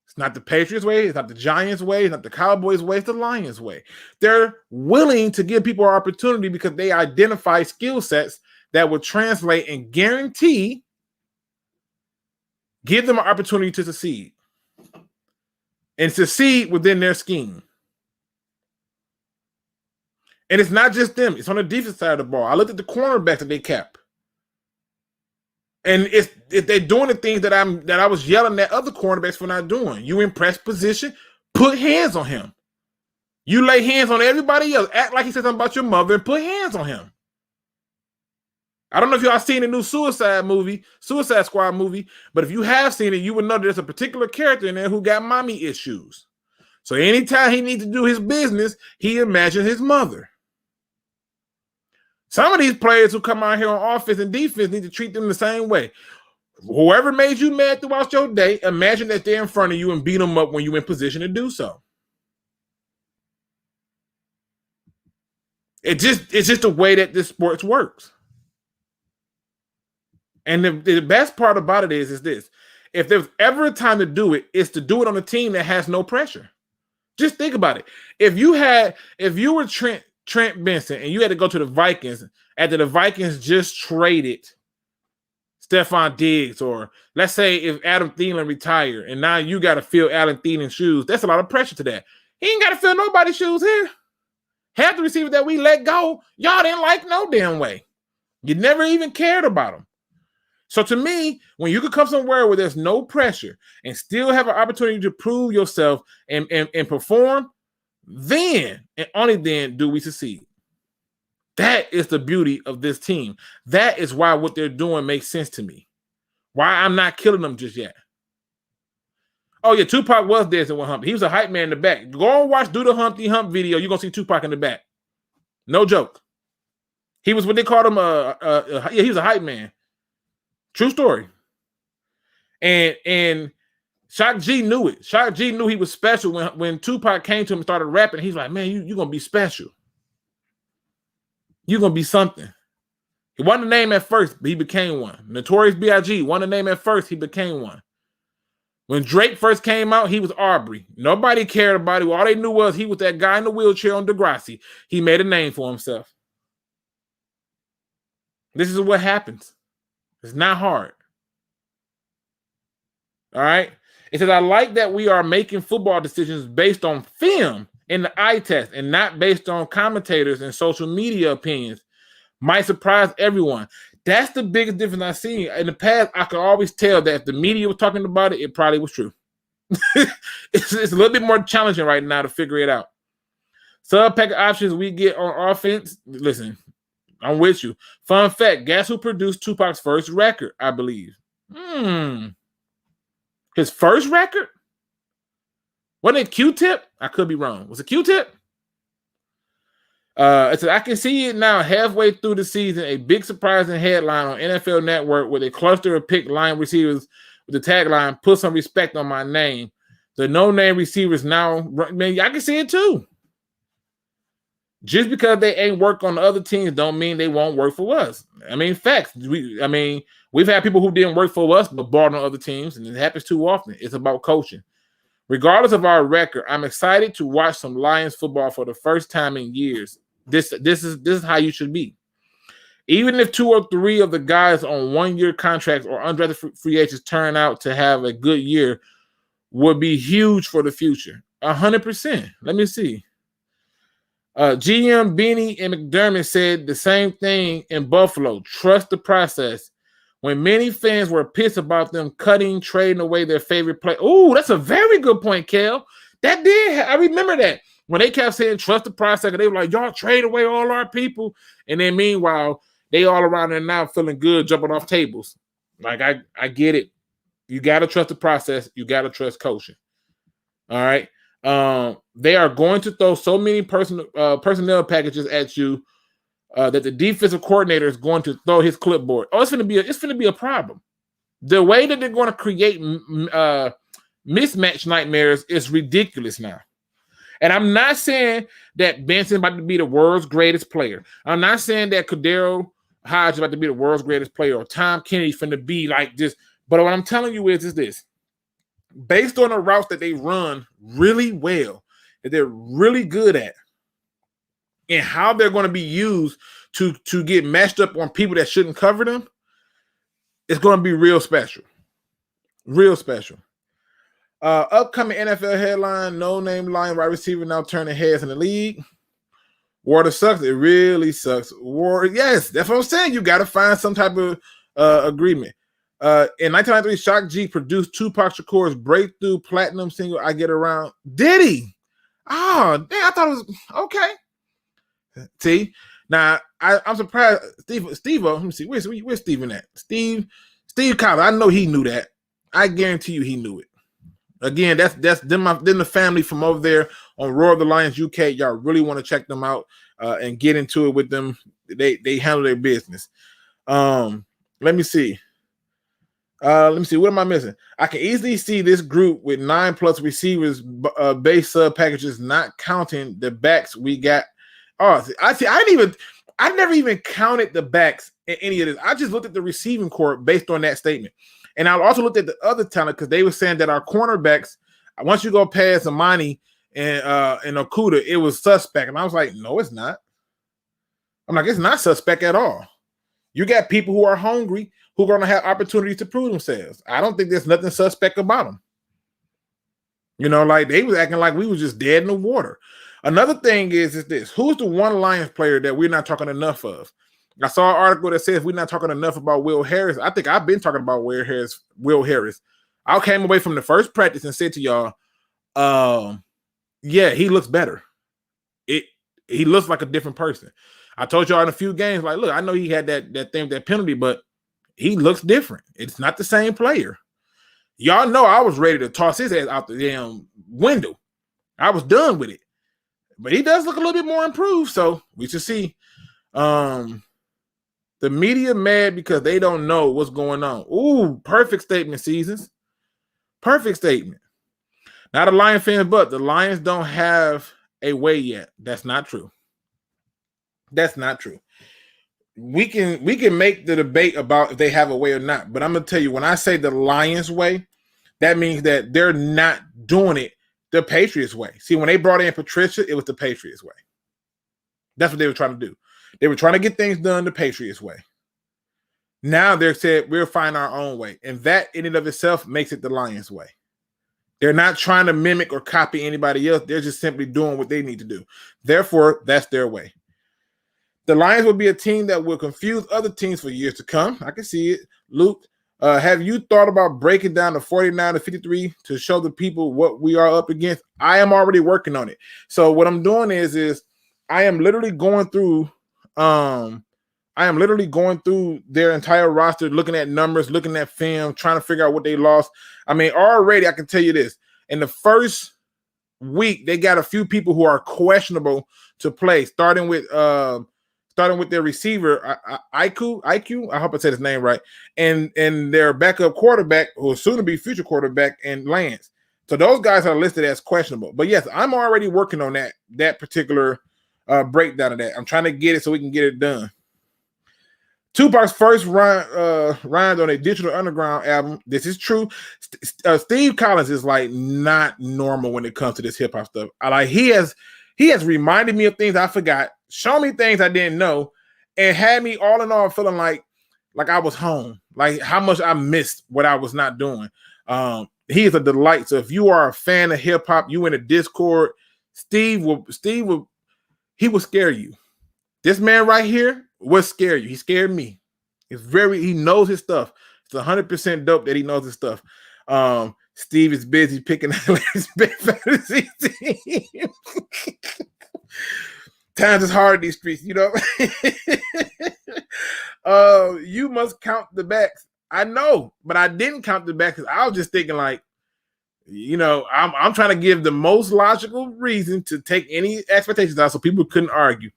Speaker 1: It's not the Patriots way. It's not the Giants way. It's not the Cowboys way. It's the Lions way. They're willing to give people an opportunity because they identify skill sets that will translate and guarantee give them an opportunity to succeed and succeed within their scheme. And it's not just them. It's on the defense side of the ball. I looked at the cornerbacks that they kept. And if they're doing the things that I was yelling at other cornerbacks for not doing. You in press position, put hands on him. You lay hands on everybody else. Act like he said something about your mother and put hands on him. I don't know if y'all seen the new Suicide Squad movie, but if you have seen it, you would know there's a particular character in there who got mommy issues. So anytime he needs to do his business, he imagines his mother. Some of these players who come out here on offense and defense need to treat them the same way. Whoever made you mad throughout your day, imagine that they're in front of you and beat them up when you're in position to do so. It's just the way that this sports works. And the best part about it is this. If there's ever a time to do it, it's to do it on a team that has no pressure. Just think about it. If you were Trent Benson and you had to go to the Vikings after the Vikings just traded Stephon Diggs, or let's say if Adam Thielen retired and now you got to fill Adam Thielen's shoes, that's a lot of pressure to that. He ain't got to fill nobody's shoes here. Half the receivers that we let go, y'all didn't like no damn way. You never even cared about them. So to me, when you could come somewhere where there's no pressure and still have an opportunity to prove yourself and perform, then and only then do we succeed. That is the beauty of this team. That is why what they're doing makes sense to me. Why I'm not killing them just yet. Oh yeah, Tupac was dancing with Humpty. He was a hype man in the back. Go and watch Do the Humpty Hump video. You're gonna see Tupac in the back. No joke. He was what they called him. He was a hype man. True story. And Shock G knew it. Shock G knew he was special when Tupac came to him and started rapping. He's like, man, you're going to be special. You're going to be something. He wasn't a name at first, but he became one. Notorious B.I.G. wasn't a name at first, he became one. When Drake first came out, he was Aubrey. Nobody cared about him. All they knew was he was that guy in the wheelchair on Degrassi. He made a name for himself. This is what happens. It's not hard. All right? It says, I like that we are making football decisions based on film in the eye test and not based on commentators and social media opinions. Might surprise everyone. That's the biggest difference I've seen. In the past, I could always tell that if the media was talking about it, it probably was true. It's a little bit more challenging right now to figure it out. Sub-packet options we get on offense. Listen, I'm with you. Fun fact, guess who produced Tupac's first record, I believe? His first record? Wasn't it Q-Tip? I could be wrong. Was it Q-Tip? It says, I can see it now halfway through the season, a big surprising headline on NFL Network with a cluster of pick line receivers with the tagline, put some respect on my name. The no-name receivers now, man, I can see it too. Just because they ain't work on the other teams don't mean they won't work for us. I mean, facts. We've had people who didn't work for us but bought on other teams, and it happens too often. It's about coaching. Regardless of our record, I'm excited to watch some Lions football for the first time in years. This is how you should be. Even if 2 or 3 of the guys on 1-year contracts or undrafted free agents turn out to have a good year, would be huge for the future. 100%. Let me see. GM Beanie and McDermott said the same thing in Buffalo. Trust the process. When many fans were pissed about them cutting, trading away their favorite player. Oh, that's a very good point, Kel. I remember that. When they kept saying trust the process, they were like, y'all trade away all our people. And then meanwhile, they all around there now feeling good, jumping off tables. Like, I get it. You got to trust the process. You got to trust coaching. All right. They are going to throw so many personnel packages at you that the defensive coordinator is going to throw his clipboard. Oh, it's going to be a problem. The way that they're going to create mismatch nightmares is ridiculous now. And I'm not saying that Benson's about to be the world's greatest player. I'm not saying that Kadero Hodge is about to be the world's greatest player or Tom Kennedy's finna be like this. But what I'm telling you is this. Based on the routes that they run really well, that they're really good at, and how they're going to be used to get matched up on people that shouldn't cover them, it's going to be real special. Real special. Upcoming NFL headline, no-name Lion wide receiver now turning heads in the league. Water sucks. It really sucks. Yes, that's what I'm saying. You got to find some type of agreement. In 1993, Shock G produced Tupac Shakur's breakthrough platinum single, I Get Around. Did he? Oh, damn, I thought it was okay. See? Now, I'm surprised. Steve, let me see. Where's Steven at? Steve Kapler. I know he knew that. I guarantee you he knew it. Again, that's them the family from over there on Roar of the Lions UK. Y'all really want to check them out and get into it with them. They handle their business. Let me see. What am I missing? I can easily see this group with 9+ receivers base sub packages, not counting the backs we got. Oh, I never even counted the backs in any of this. I just looked at the receiving core based on that statement. And I also looked at the other talent because they were saying that our cornerbacks, once you go past Amani and Okuda, it was suspect. And I was like, no, it's not. I'm like, it's not suspect at all. You got people who are hungry, who are going to have opportunities to prove themselves. I don't think there's nothing suspect about them. You know, like they was acting like we was just dead in the water. Another thing is this. Who's the one Lions player that we're not talking enough of? I saw an article that says we're not talking enough about Will Harris. I think I've been talking about Will Harris. I came away from the first practice and said to y'all, yeah, he looks better. He looks like a different person. I told y'all in a few games, like, look, I know he had that thing, that penalty, but he looks different. It's not the same player. Y'all know I was ready to toss his ass out the damn window. I was done with it. But he does look a little bit more improved, so we should see. The media mad because they don't know what's going on. Ooh, perfect statement, Seasons. Perfect statement. Not a Lion fan, but the Lions don't have a way yet. That's not true. That's not true. We can make the debate about if they have a way or not. But I'm going to tell you, when I say the Lions way, that means that they're not doing it the Patriots way. See, when they brought in Patricia, it was the Patriots way. That's what they were trying to do. They were trying to get things done the Patriots way. Now they're said we'll find our own way. And that in and of itself makes it the Lions way. They're not trying to mimic or copy anybody else. They're just simply doing what they need to do. Therefore, that's their way. The Lions will be a team that will confuse other teams for years to come. I can see it. Luke, have you thought about breaking down the 49-53 to show the people what we are up against? I am already working on it. So what I'm doing is I am literally going through their entire roster, looking at numbers, looking at film, trying to figure out what they lost. I mean, already I can tell you this. In the first week, they got a few people who are questionable to play, starting with their receiver, IQ. I hope I said his name right, and their backup quarterback, who is soon to be future quarterback, and Lance. So those guys are listed as questionable. But yes, I'm already working on that particular breakdown of that. I'm trying to get it so we can get it done. Tupac's first rhymes on a Digital Underground album. This is true. Steve Collins is like not normal when it comes to this hip hop stuff. He has reminded me of things I forgot, shown me things I didn't know, and had me all in all feeling like I was home, like how much I missed what I was not doing. He is a delight. So if you are a fan of hip hop, you in a Discord, Steve will scare you. This man right here will scare you. He scared me. He knows his stuff. It's 100% dope that he knows his stuff. Steve is busy picking his big fantasy team. Times is hard in these streets, you know. You must count the backs. I know, but I didn't count the backs because I was just thinking like, you know, I'm trying to give the most logical reason to take any expectations out so people couldn't argue.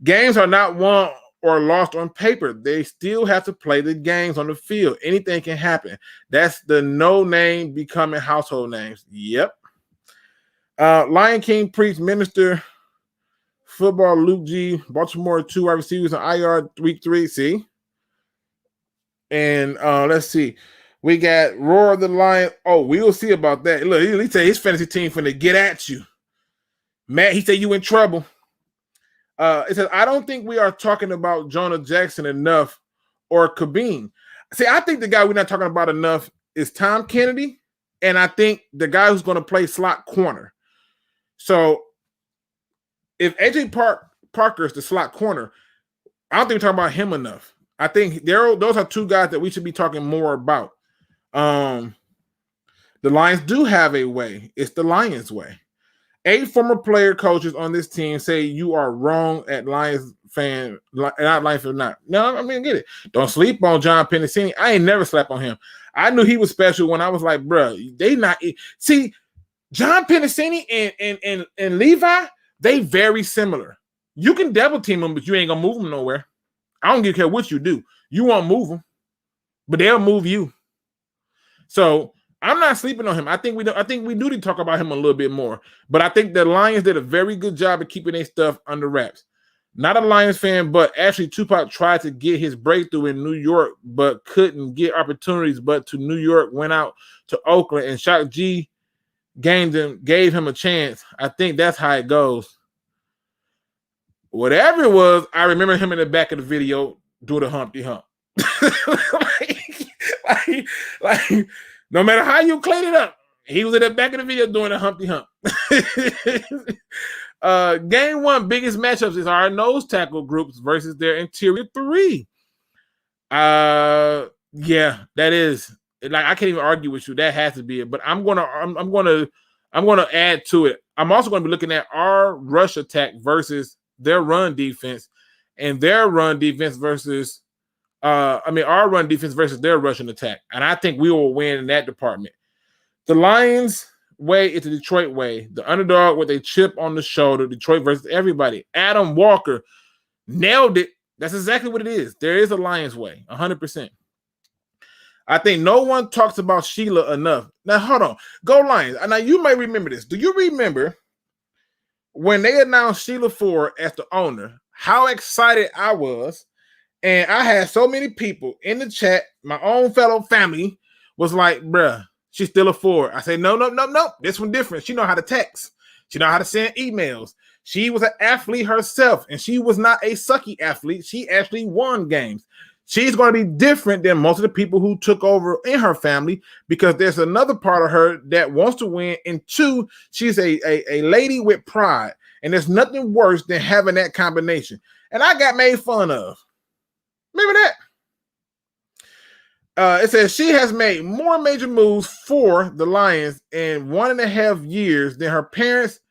Speaker 1: Games are not won or lost on paper. They still have to play the games on the field. Anything can happen. That's the no name becoming household names. Yep. Lion King Priest Minister Football Luke G. Baltimore 2 wide receivers on IR week 3. See? And let's see. We got Roar of the Lion. Oh, we'll see about that. Look, he said his fantasy team finna get at you. Matt, he said you in trouble. It says, I don't think we are talking about Jonah Jackson enough or Kabine. See, I think the guy we're not talking about enough is Tom Kennedy, and I think the guy who's going to play slot corner. So if AJ Parker is the slot corner, I don't think we're talking about him enough. I think those are two guys that we should be talking more about. The Lions do have a way. It's the Lions way. 8 former player coaches on this team say you are wrong at Lions fan, not Lions fan, not. No, I mean, get it. Don't sleep on John Penisini. I ain't never slept on him. I knew he was special when I was like, bro, they not. See, John Penisini and Levi, they very similar. You can double team them, but you ain't gonna move them nowhere. I don't care what you do. You won't move them, but they'll move you. So I'm not sleeping on him. I think we do need to talk about him a little bit more. But I think the Lions did a very good job of keeping their stuff under wraps. Not a Lions fan, but actually Tupac tried to get his breakthrough in New York, but couldn't get opportunities. But to New York, went out to Oakland, and Shock G gave him a chance. I think that's how it goes. Whatever it was, I remember him in the back of the video doing the Humpty Hump. like no matter how you clean it up, he was in the back of the video doing a Humpty Hump. Game 1 biggest matchups is our nose tackle groups versus their interior 3. Yeah, that is like I can't even argue with you. That has to be it. But I'm gonna add to it. I'm also going to be looking at our rush attack versus their run defense, and their run defense versus our run defense versus their rushing attack. And I think we will win in that department. The Lions way is the Detroit way. The underdog with a chip on the shoulder. Detroit versus everybody. Adam Walker nailed it. That's exactly what it is. There is a Lions way, 100%. I think no one talks about Sheila enough. Now, hold on. Go Lions. Now, you may remember this. Do you remember when they announced Sheila Ford as the owner, how excited I was? And I had so many people in the chat, my own fellow family was like, bruh, she's still a Ford. I say, no. This one different. She know how to text. She know how to send emails. She was an athlete herself, and she was not a sucky athlete. She actually won games. She's going to be different than most of the people who took over in her family because there's another part of her that wants to win. And two, she's a lady with pride. And there's nothing worse than having that combination. And I got made fun of. Remember that? It says she has made more major moves for the Lions in 1.5 years than her parents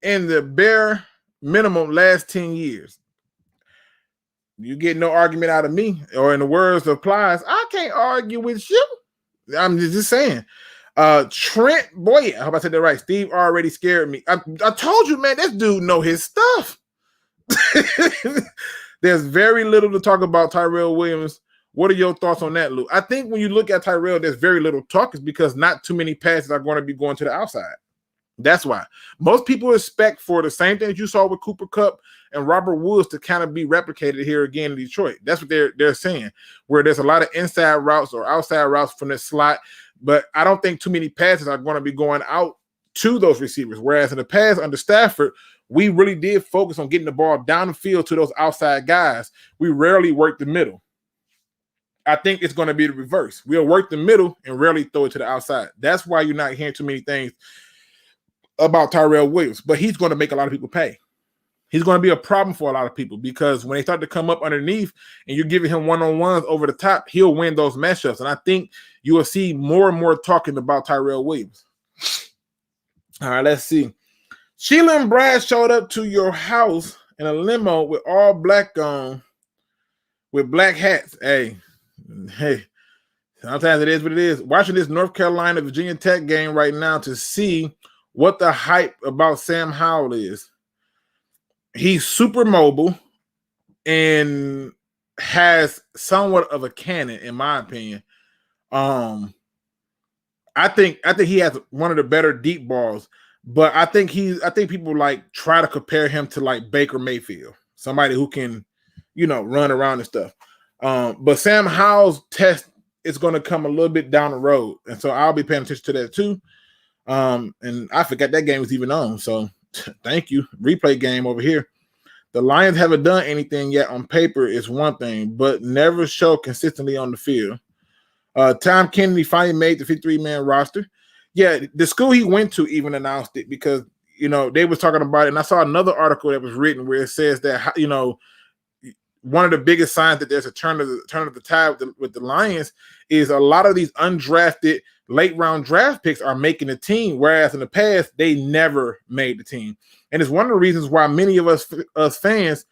Speaker 1: in the bare minimum last 10 years. You get no argument out of me, or in the words of Plies, I can't argue with you. I'm just saying. Trent Boy, I hope I said that right. Steve already scared me. I told you, man, this dude know his stuff. There's very little to talk about Tyrell Williams. What are your thoughts on that, Luke? I think when you look at Tyrell, there's very little talk is because not too many passes are going to be going to the outside. That's why. Most people expect for the same thing that you saw with Cooper Kupp and Robert Woods to kind of be replicated here again in Detroit. That's what they're saying, where there's a lot of inside routes or outside routes from the slot, but I don't think too many passes are going to be going out to those receivers, whereas in the past under Stafford, we really did focus on getting the ball down the field to those outside guys. We rarely worked the middle. I think it's going to be the reverse. We'll work the middle and rarely throw it to the outside. That's why you're not hearing too many things about Tyrell Williams, but he's going to make a lot of people pay. He's going to be a problem for a lot of people because when they start to come up underneath and you're giving him one-on-ones over the top, he'll win those matchups. And I think you will see more and more talking about Tyrell Williams. All right, let's see. Sheila and Brad showed up to your house in a limo with all black on, with black hats. Hey, sometimes it is what it is. Watching this North Carolina Virginia Tech game right now to see what the hype about Sam Howell is. He's super mobile and has somewhat of a cannon, in my opinion. I think he has one of the better deep balls, but I think people like try to compare him to like Baker Mayfield, somebody who can, run around and stuff. But Sam Howell's test is going to come a little bit down the road, and so I'll be paying attention to that too. And I forgot that game was even on, so thank you. Replay game over here. The Lions haven't done anything yet on paper is one thing, but never show consistently on the field. Tom Kennedy finally made the 53-man roster. Yeah, the school he went to even announced it because, they was talking about it. And I saw another article that was written where it says that, one of the biggest signs that there's a turn of the tide with the Lions is a lot of these undrafted late-round draft picks are making the team, whereas in the past, they never made the team. And it's one of the reasons why many of us fans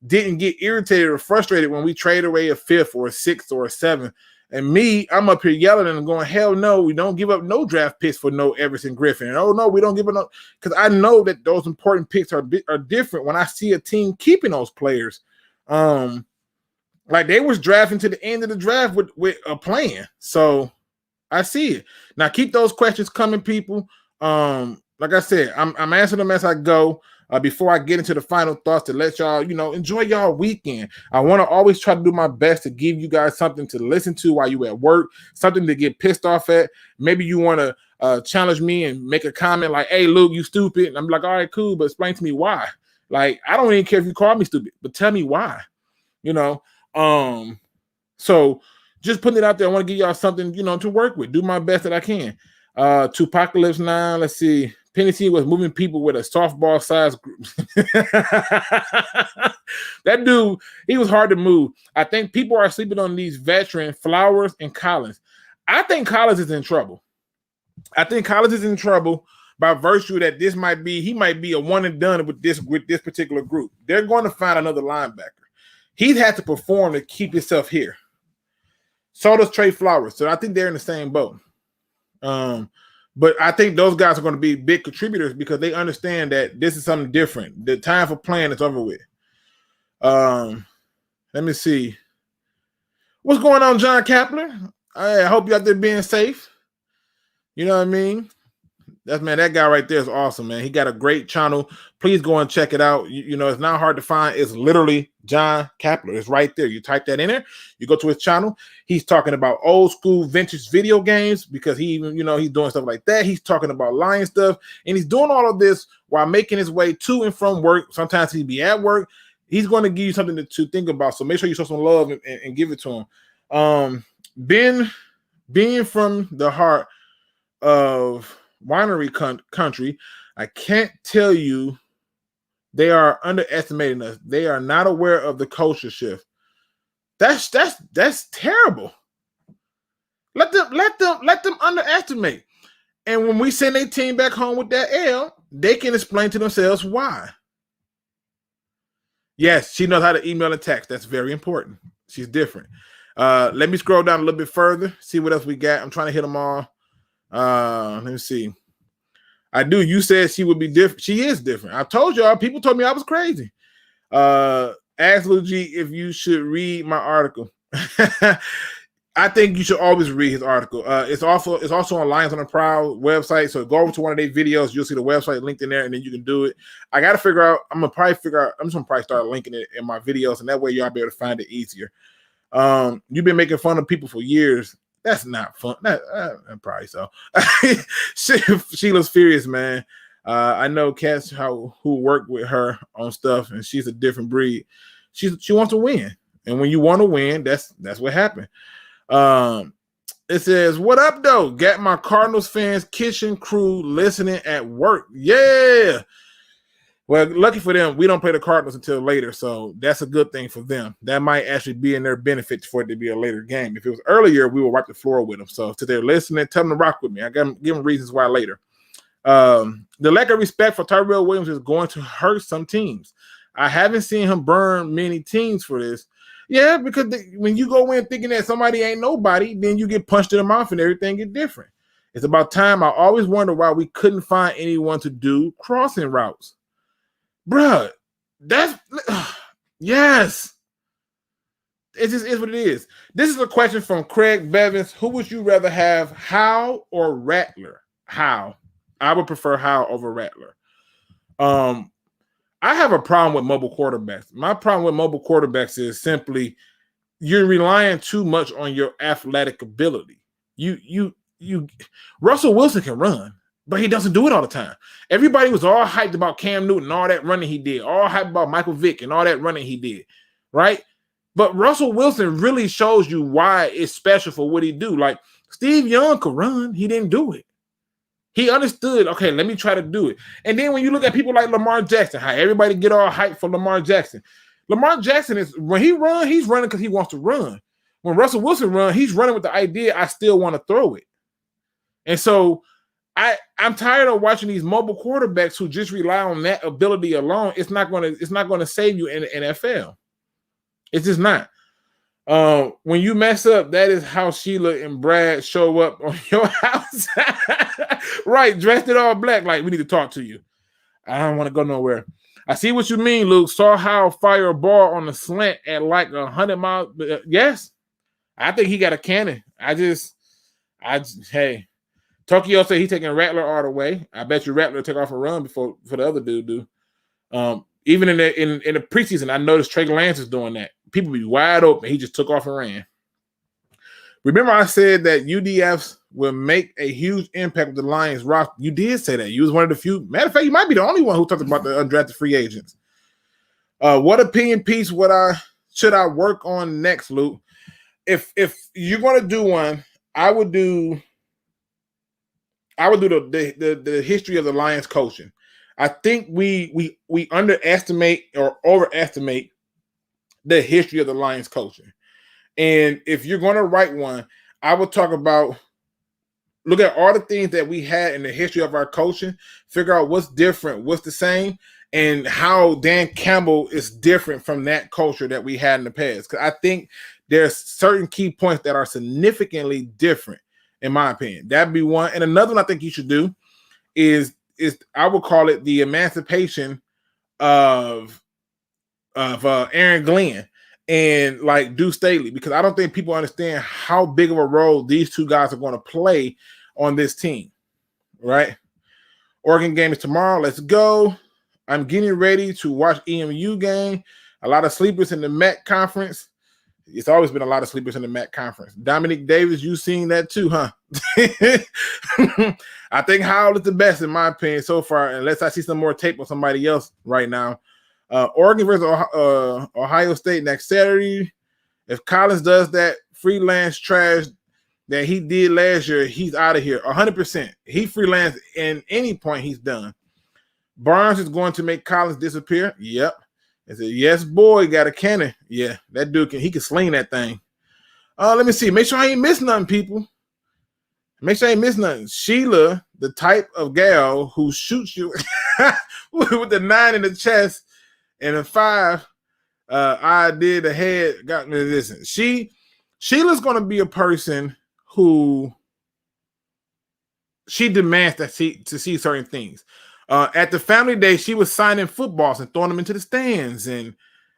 Speaker 1: didn't get irritated or frustrated when we trade away a 5th or a 6th or a 7th. And me, I'm up here yelling and going, hell no, we don't give up no draft picks for no Everson Griffin. And, oh, no, we don't give up no – because I know that those important picks are different when I see a team keeping those players. Like they was drafting to the end of the draft with a plan. So I see it. Now keep those questions coming, people. Like I said, I'm answering them as I go. Before I get into the final thoughts to let y'all, enjoy y'all weekend. I want to always try to do my best to give you guys something to listen to while you at work, something to get pissed off at. Maybe you want to challenge me and make a comment like, hey, Luke, you stupid. And I'm like, all right, cool, but explain to me why. Like, I don't even care if you call me stupid, but tell me why, So just putting it out there, I want to give y'all something, to work with. Do my best that I can. Tupacalypse 9, let's see. Penny C was moving people with a softball size group. That dude, he was hard to move. I think people are sleeping on these veterans, Flowers and Collins. I think Collins is in trouble. By virtue that he might be a one and done with this particular group. They're going to find another linebacker. He's had to perform to keep himself here. So does Trey Flowers. So I think they're in the same boat. But I think those guys are going to be big contributors because they understand that this is something different. The time for playing is over with. Let me see. What's going on, Jon Kapler? I hope you out there being safe. You know what I mean? That guy right there is awesome, man. He got a great channel. Please go and check it out. You know, it's not hard to find. It's literally Jon Kapler. It's right there. You type that in there. You go to his channel. He's talking about old school vintage video games because he even, he's doing stuff like that. He's talking about Lion stuff, and he's doing all of this while making his way to and from work. Sometimes he'd be at work. He's going to give you something to think about. So make sure you show some love and give it to him. Being from the heart of winery country, I can't tell you they are underestimating us. They are not aware of the culture shift. That's terrible. Let them underestimate. And when we send a team back home with that L, they can explain to themselves why. Yes, she knows how to email and text. That's very important. She's different. Let me scroll down a little bit further, see what else we got. I'm trying to hit them all. Let me see. You said she would be different. She is different. I told y'all, people told me I was crazy. Ask Lil G if you should read my article. I think you should always read his article. It's also on Lions on the Prowl website. So go over to one of their videos. You'll see the website linked in there, and then you can do it. I got to figure out. I'm just gonna start linking it in my videos, and that way y'all be able to find it easier. You've been making fun of people for years. That's not fun. Probably so. Sheila's furious, man. I know cats who work with her on stuff, and she's a different breed. She wants to win, and when you want to win, that's what happened. It says, "What up, though? Got my Cardinals fans kitchen crew listening at work. Yeah." Well, lucky for them, we don't play the Cardinals until later, so that's a good thing for them. That might actually be in their benefit for it to be a later game. If it was earlier, we would wipe the floor with them. So to their listening, tell them to rock with me. I give them reasons why later. The lack of respect for Tyrell Williams is going to hurt some teams. I haven't seen him burn many teams for this. Yeah, because when you go in thinking that somebody ain't nobody, then you get punched in the mouth and everything get different. It's about time. I always wonder why we couldn't find anyone to do crossing routes. Bruh, yes. It just is what it is. This is a question from Craig Bevins. Who would you rather have, Howe or Rattler? Howe. I would prefer Howe over Rattler. I have a problem with mobile quarterbacks. My problem with mobile quarterbacks is simply you're relying too much on your athletic ability. Russell Wilson can run, but he doesn't do it all the time. Everybody was all hyped about Cam Newton and all that running he did, all hyped about Michael Vick and all that running he did, right? But Russell Wilson really shows you why it's special for what he do. Like Steve Young could run, he didn't do it. He understood, okay, let me try to do it. And then when you look at people like Lamar Jackson, how everybody get all hyped for Lamar Jackson. Lamar Jackson is, when he runs, he's running because he wants to run. When Russell Wilson runs, he's running with the idea, I still want to throw it. And so I'm tired of watching these mobile quarterbacks who just rely on that ability alone. It's not going to save you in the NFL. It's just not. When you mess up, that is how Sheila and Brad show up on your house. Right, dressed it all black, like we need to talk to you. I don't want to go nowhere. I see what you mean, Luke. Saw how fire a ball on the slant at like 100 miles. Yes, I think he got a cannon. Hey, Tokyo said he's taking Rattler all the way. I bet you Rattler took off a run before the other dude do. Even in the preseason, I noticed Trey Lance is doing that. People be wide open. He just took off and ran. Remember I said that UDFs will make a huge impact with the Lions roster. You did say that. You was one of the few. Matter of fact, you might be the only one who talked about the undrafted free agents. What opinion piece should I work on next, Luke? If you're going to do one, I would do the history of the Lions coaching. I think we underestimate or overestimate the history of the Lions coaching. And if you're going to write one, I would talk about, look at all the things that we had in the history of our coaching, figure out what's different, what's the same, and how Dan Campbell is different from that culture that we had in the past. Because I think there's certain key points that are significantly different, in my opinion. That'd be one. And another one I think you should do is I would call it the emancipation of Aaron Glenn. and like Deuce Staley, because I don't think people understand how big of a role these two guys are going to play on this team, right? Oregon game is tomorrow. Let's go. I'm getting ready to watch EMU game. A lot of sleepers in the MAC conference. It's always been a lot of sleepers in the MAC conference. Dominic Davis, you seen that too, huh? I think Howell is the best in my opinion so far, unless I see some more tape on somebody else right now. Oregon versus Ohio State next Saturday. If Collins does that freelance trash that he did last year, he's out of here 100%. He freelanced in any point he's done. Barnes is going to make Collins disappear. Yep. I said, yes, boy, got a cannon. Yeah, that dude he can sling that thing. Let me see. Make sure I ain't miss nothing, people. Make sure I ain't miss nothing. Sheila, the type of gal who shoots you with the 9 in the chest and a 5, I did the head. Got me. Listen, Sheila's going to be a person who she demands to see certain things. At the family day, she was signing footballs and throwing them into the stands, and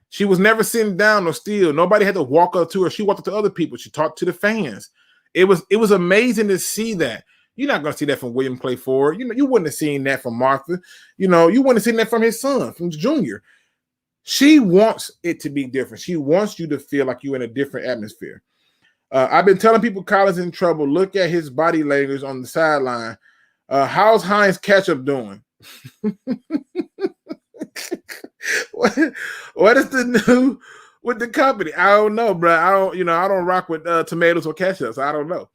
Speaker 1: she was never sitting down or still. Nobody had to walk up to her. She walked up to other people. She talked to the fans. It was amazing to see that. You're not going to see that from William Clay Ford. You wouldn't have seen that from Martha. You wouldn't have seen that from his son, from Junior. She wants it to be different. She wants you to feel like you're in a different atmosphere. I've been telling people Collins in trouble. Look at his body language on the sideline. How's Hines Ketchup doing? What is the new with the company? I don't know, bro. I don't rock with tomatoes or ketchup, so I don't know.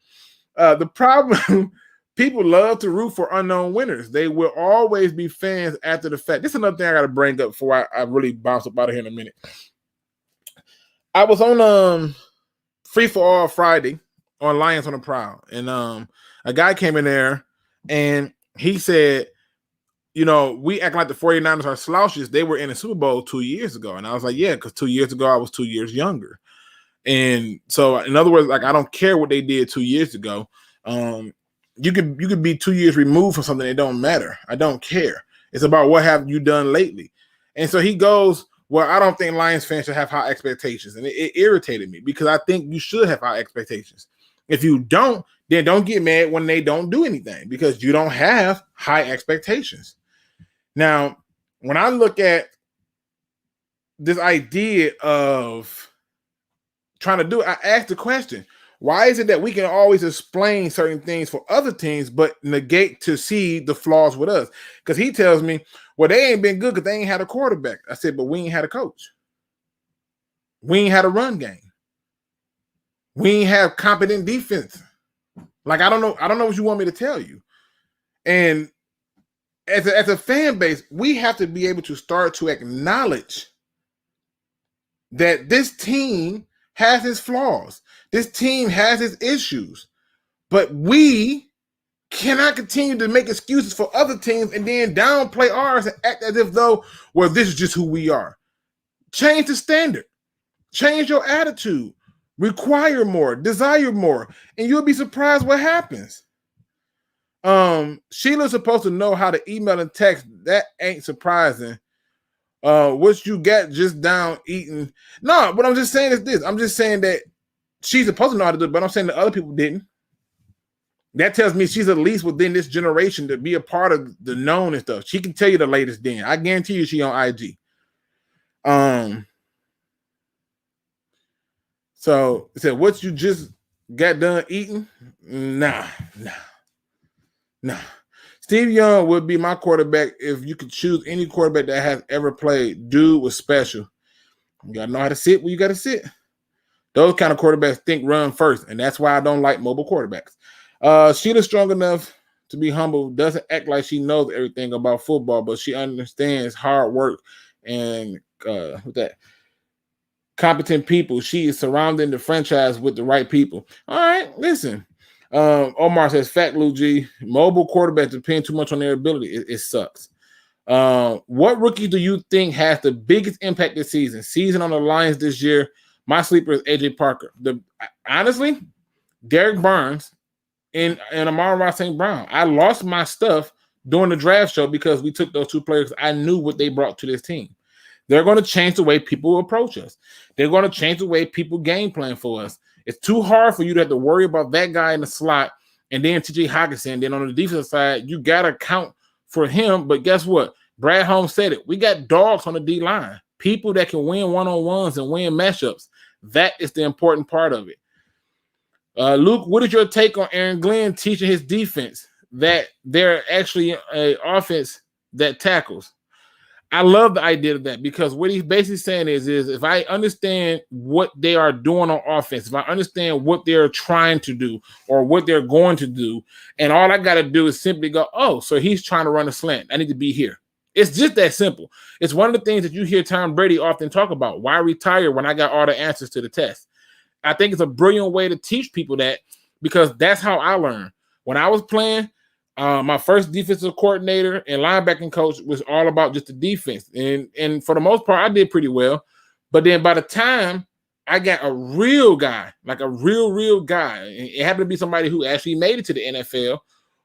Speaker 1: The problem, people love to root for unknown winners. They will always be fans after the fact. This is another thing I got to bring up before I really bounce up out of here in a minute. I was on Free for All Friday on Lions on the Prowl, and a guy came in there and he said, we act like the 49ers are slouches. They were in a Super Bowl 2 years ago. And I was like, yeah, because 2 years ago, I was 2 years younger. And so, in other words, like, I don't care what they did 2 years ago. You could be 2 years removed from something that don't matter. I don't care. It's about what have you done lately. And so he goes, well, I don't think Lions fans should have high expectations. And it irritated me because I think you should have high expectations. If you don't, then don't get mad when they don't do anything because you don't have high expectations. Now, when I look at this idea of trying to do it, I ask the question, why is it that we can always explain certain things for other teams but negate to see the flaws with us? Because he tells me, well, they ain't been good because they ain't had a quarterback. I said, but we ain't had a coach. We ain't had a run game. We ain't have competent defense. Like, I don't know what you want me to tell you. And as a fan base, we have to be able to start to acknowledge that this team has its flaws. This team has its issues. But we cannot continue to make excuses for other teams and then downplay ours and act as if though, well, this is just who we are. Change the standard. Change your attitude. Require more. Desire more. And you'll be surprised what happens. Sheila's supposed to know how to email and text. That ain't surprising. What you got just down eating. No, what I'm just saying is this. I'm just saying that she's supposed to know how to do it, but I'm saying that other people didn't. That tells me she's at least within this generation to be a part of the known and stuff. She can tell you the latest then. I guarantee you she on IG. So it said, what you just got done eating? Nah. Steve Young would be my quarterback if you could choose any quarterback that has ever played. Dude was special. You got to know how to sit where you got to sit. Those kind of quarterbacks think run first, and that's why I don't like mobile quarterbacks. Sheila's strong enough to be humble, doesn't act like she knows everything about football, but she understands hard work and with that competent people. She is surrounding the franchise with the right people. All right, listen. Omar says, "Fat Lou G, mobile quarterbacks depend too much on their ability. It sucks." What rookie do you think has the biggest impact this season? Season on the Lions this year. My sleeper is AJ Parker. Honestly, Derek Barnes and Amon-Ra St. Brown. I lost my stuff during the draft show because we took those two players. I knew what they brought to this team. They're going to change the way people approach us. They're going to change the way people game plan for us. It's too hard for you to have to worry about that guy in the slot and then TJ Hockenson. Then on the defensive side, you got to count for him. But guess what? Brad Holmes said it. We got dogs on the D-line, people that can win one-on-ones and win matchups. That is the important part of it. Luke, what is your take on Aaron Glenn teaching his defense that they're actually an offense that tackles? I love the idea of that, because what he's basically saying is if I understand what they are doing on offense, if I understand what they're trying to do or what they're going to do, and all I got to do is simply go, oh, so he's trying to run a slant. I need to be here. It's just that simple. It's one of the things that you hear Tom Brady often talk about. Why retire when I got all the answers to the test? I think it's a brilliant way to teach people that, because that's how I learned. When I was playing, my first defensive coordinator and linebacking coach was all about just the defense. And for the most part, I did pretty well. But then by the time I got a real guy, like a real guy, and it happened to be somebody who actually made it to the NFL,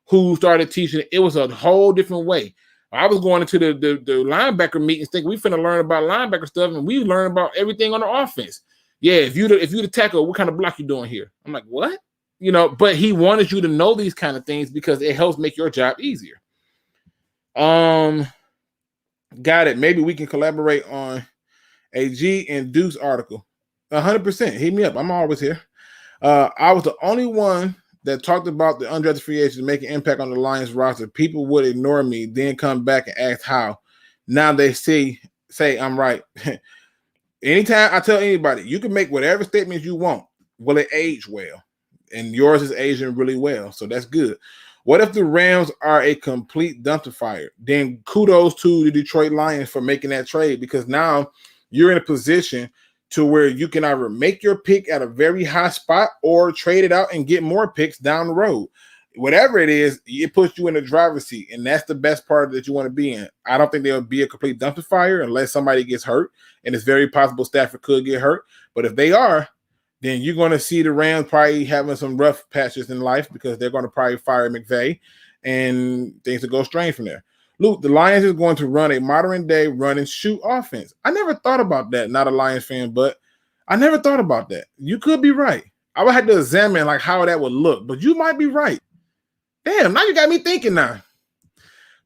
Speaker 1: who started teaching, it was a whole different way. I was going into the linebacker meetings thinking we finna learn about linebacker stuff, and we learn about everything on the offense. Yeah, if you the tackle, what kind of block you doing here? I'm like, what? But he wanted you to know these kind of things because it helps make your job easier. Got it. Maybe we can collaborate on a G and Deuce article. 100%. Hit me up. I'm always here. I was the only one that talked about the undrafted free agents making impact on the Lions roster. People would ignore me, then come back and ask how. Now they say I'm right. Anytime I tell anybody, you can make whatever statements you want. Will it age well? And yours is aging really well, so that's good. What if the Rams are a complete dumpster fire? Then kudos to the Detroit Lions for making that trade, because now you're in a position to where you can either make your pick at a very high spot or trade it out and get more picks down the road. Whatever it is, it puts you in the driver's seat, and that's the best part that you want to be in. I don't think there'll be a complete dumpster fire unless somebody gets hurt, and it's very possible Stafford could get hurt. But if they are, then you're going to see the Rams probably having some rough patches in life, because they're going to probably fire McVay, and things will go strange from there. Luke, the Lions is going to run a modern-day run-and-shoot offense. I never thought about that. Not a Lions fan, but I never thought about that. You could be right. I would have to examine how that would look, but you might be right. Damn, now you got me thinking now.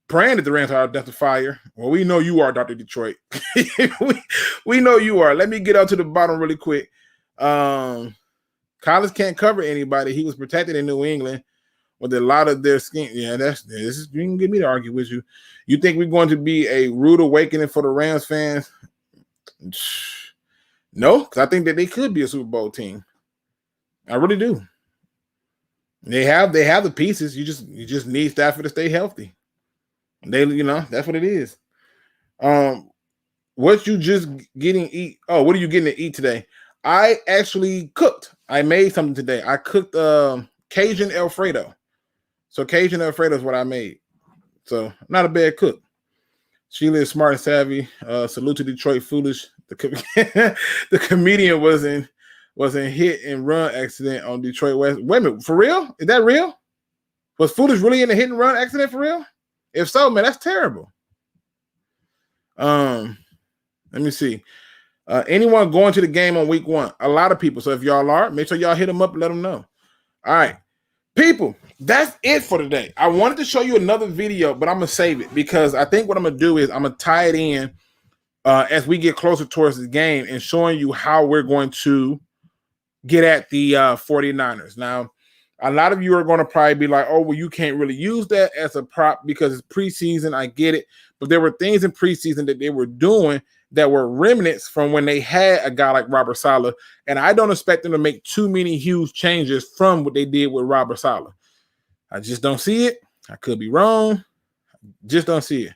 Speaker 1: Praying that the Rams are dumpster fire. Well, we know you are, Dr. Detroit. we know you are. Let me get up to the bottom really quick. Collins can't cover anybody. He was protected in New England with a lot of their scheme. Yeah, this is, you can get me to argue with you. You think we're going to be a rude awakening for the Rams fans? No, because I think that they could be a Super Bowl team. I really do. They have the pieces. You just need Stafford to stay healthy. That's what it is. What you just getting eat? Oh, what are you getting to eat today? I actually cooked. I made something today. I cooked Cajun Alfredo. So Cajun Alfredo is what I made. So not a bad cook. Sheila is smart and savvy. Salute to Detroit Foolish. The comedian was in hit and run accident on Detroit West. Wait a minute, for real? Is that real? Was Foolish really in a hit and run accident for real? If so, man, that's terrible. Let me see. Anyone going to the game on week 1? A lot of people. So if y'all are, make sure y'all hit them up and let them know. All right. People, that's it for today. I wanted to show you another video, but I'm going to save it, because I think what I'm going to do is I'm going to tie it in as we get closer towards the game and showing you how we're going to get at the 49ers. Now, a lot of you are going to probably be like, oh, well, you can't really use that as a prop because it's preseason. I get it. But there were things in preseason that they were doing that were remnants from when they had a guy like Robert Saleh. And I don't expect them to make too many huge changes from what they did with Robert Saleh. I just don't see it. I could be wrong. Just don't see it.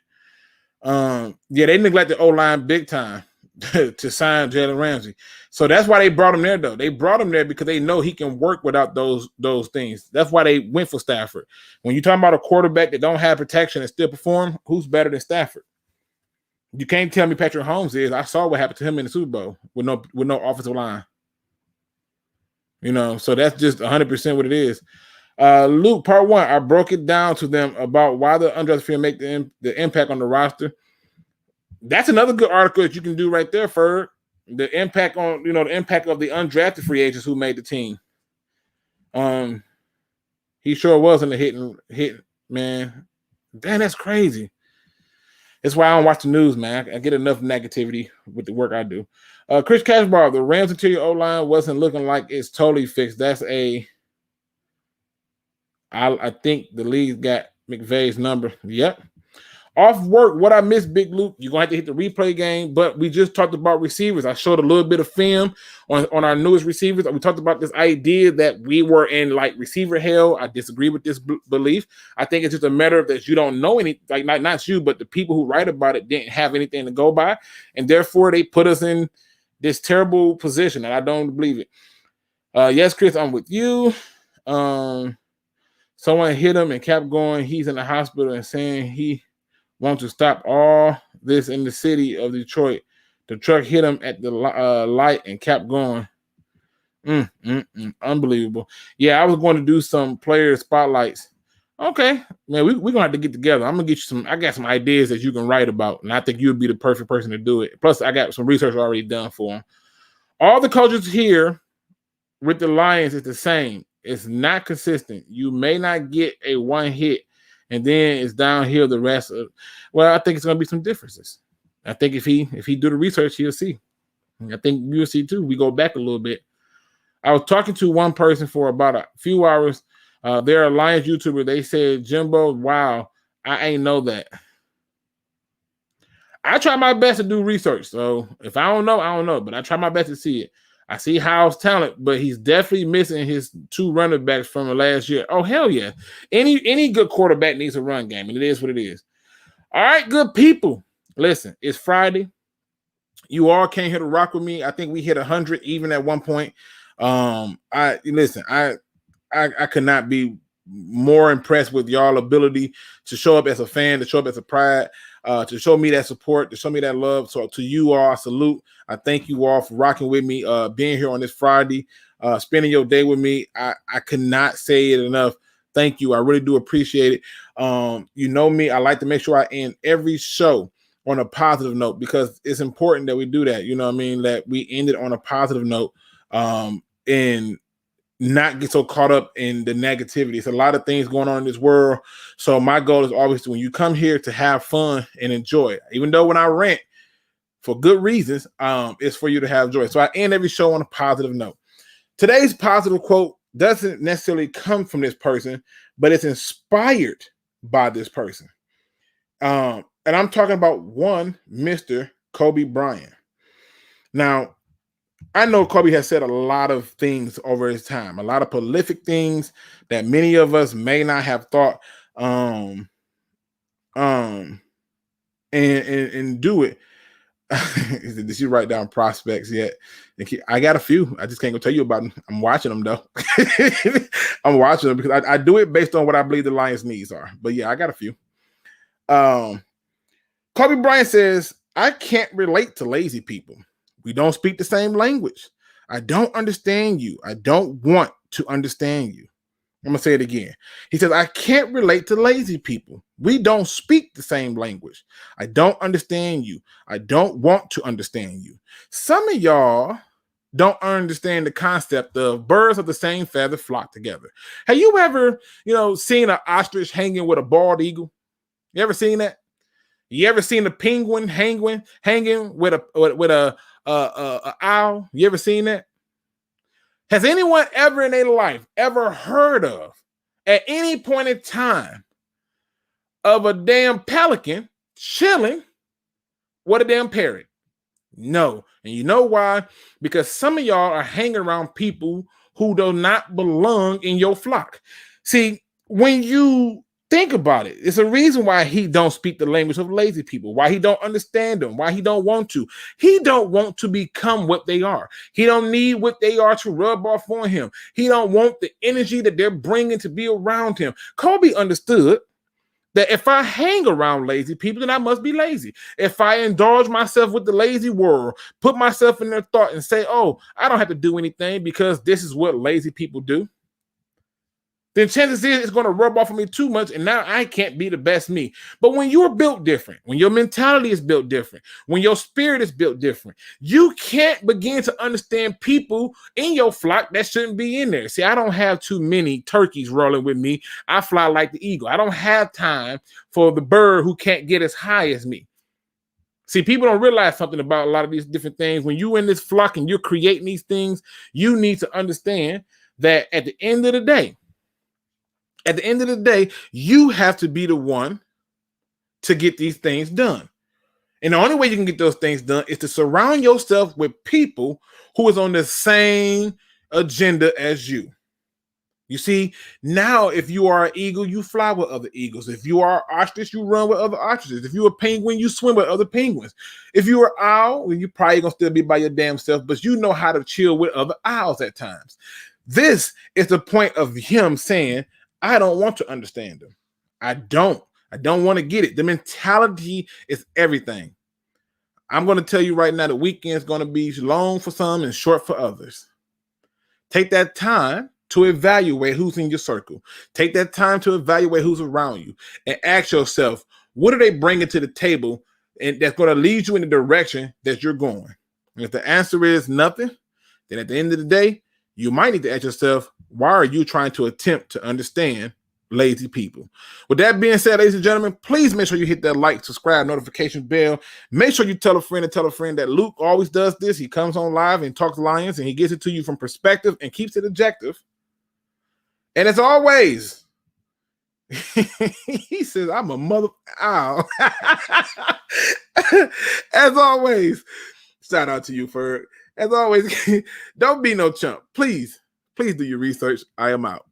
Speaker 1: Yeah, they neglected O-line big time to sign Jalen Ramsey. So that's why they brought him there, though. They brought him there because they know he can work without those things. That's why they went for Stafford. When you're talking about a quarterback that don't have protection and still perform, who's better than Stafford? You can't tell me Patrick Mahomes is. I saw what happened to him in the Super Bowl with no offensive line. So that's just 100% what it is. Luke, part 1, I broke it down to them about why the undrafted free make the impact on the roster. That's another good article that you can do right there, Ferg. The impact on, the impact of the undrafted free agents who made the team. He sure wasn't a hit, man. Damn, that's crazy. That's why I don't watch the news, man. I get enough negativity with the work I do. Chris Cashbar, the Rams interior O-line wasn't looking like it's totally fixed. I think the league got McVay's number. Yep. Off work, what I missed, Big Luke, you're going to have to hit the replay game, but we just talked about receivers. I showed a little bit of film on our newest receivers. We talked about this idea that we were in, like, receiver hell. I disagree with this belief. I think it's just a matter of that you don't know any, like, not you, but the people who write about it didn't have anything to go by, and therefore they put us in this terrible position, and I don't believe it. Yes, Chris, I'm with you. Someone hit him and kept going. He's in the hospital and saying he want to stop all this in the city of Detroit. The truck hit him at the light and kept going. Unbelievable. Yeah, I was going to do some player spotlights. Okay, man, we're going to have to get together. I'm going to get you I got some ideas that you can write about, and I think you would be the perfect person to do it. Plus, I got some research already done for them. All the coaches here with the Lions is the same. It's not consistent. You may not get a one hit, and then it's downhill the rest of. Well, I think it's going to be some differences. I think if he do the research, he'll see. I think you'll see too. We go back a little bit. I was talking to one person for about a few hours. They're a Lions YouTuber. They said, Jimbo, wow, I ain't know that. I try my best to do research. So if I don't know, I don't know. But I try my best to see it. I see Howe's talent, but he's definitely missing his 2 running backs from the last year. Oh, hell yeah. Any good quarterback needs a run game, and it is what it is. All right, good people. Listen, it's Friday. You all came here to rock with me. I think we hit 100 even at one point. I could not be more impressed with y'all ability to show up as a fan, to show up as a pride, to show me that support, to show me that love. So to you all, I salute. I thank you all for rocking with me, being here on this Friday, spending your day with me. I could not say it enough. Thank you. I really do appreciate it. You know me, I like to make sure I end every show on a positive note because it's important that we do that. You know what I mean? That we end it on a positive note and not get so caught up in the negativity. It's a lot of things going on in this world. So my goal is always to, when you come here, to have fun and enjoy it. Even though when I rant for good reasons, it's for you to have joy. So I end every show on a positive note. Today's positive quote doesn't necessarily come from this person, but it's inspired by this person. And I'm talking about one Mr. Kobe Bryant. Now, I know Kobe has said a lot of things over his time, a lot of prolific things that many of us may not have thought and do it. Did you write down prospects yet? I got a few. I just can't go tell you about them. I'm watching them though. I'm watching them because I do it based on what I believe the Lions' needs are. But yeah, I got a few. Kobe Bryant says, I can't relate to lazy people. We don't speak the same language. I don't understand you. I don't want to understand you. I'm going to say it again. He says, I can't relate to lazy people. We don't speak the same language. I don't understand you. I don't want to understand you. Some of y'all don't understand the concept of birds of the same feather flock together. Have you ever, seen an ostrich hanging with a bald eagle? You ever seen that? You ever seen a penguin hanging with a owl? You ever seen that? Has anyone ever in their life ever heard of, at any point in time, of a damn pelican chilling with a damn parrot? No. And you know why? Because some of y'all are hanging around people who do not belong in your flock. See, when you think about it, it's a reason why he don't speak the language of lazy people, why he don't understand them, why he don't want to. He don't want to become what they are. He don't need what they are to rub off on him. He don't want the energy that they're bringing to be around him. Kobe understood that if I hang around lazy people, then I must be lazy. If I indulge myself with the lazy world, put myself in their thought and say, oh, I don't have to do anything because this is what lazy people do. then chances is it's going to rub off on me too much, and now I can't be the best me. But when you're built different, when your mentality is built different, when your spirit is built different, you can't begin to understand people in your flock that shouldn't be in there. See, I don't have too many turkeys rolling with me. I fly like the eagle. I don't have time for the bird who can't get as high as me. See, people don't realize something about a lot of these different things. When you're in this flock and you're creating these things, you need to understand that at the end of the day, you have to be the one to get these things done. And the only way you can get those things done is to surround yourself with people who is on the same agenda as you. You see, now if you are an eagle, you fly with other eagles. If you are an ostrich, you run with other ostriches. If you're a penguin, you swim with other penguins. If you're an owl, well, you probably gonna still be by your damn self, but you know how to chill with other owls at times. This is the point of him saying, I don't want to understand them. I don't want to get it. The mentality is everything. I'm going to tell you right now, the weekend is going to be long for some and short for others. Take that time to evaluate who's in your circle. Take that time to evaluate who's around you and ask yourself, what are they bringing to the table and that's going to lead you in the direction that you're going? And if the answer is nothing, then at the end of the day, you might need to ask yourself, why are you trying to attempt to understand lazy people? With that being said, ladies and gentlemen, please make sure you hit that like, subscribe, notification bell. Make sure you tell a friend that Luke always does this. He comes on live and talks Lions, and he gets it to you from perspective and keeps it objective. And as always, he says, I'm a mother owl. As always, shout out to you, Ferg. As always, don't be no chump. Please do your research. I am out.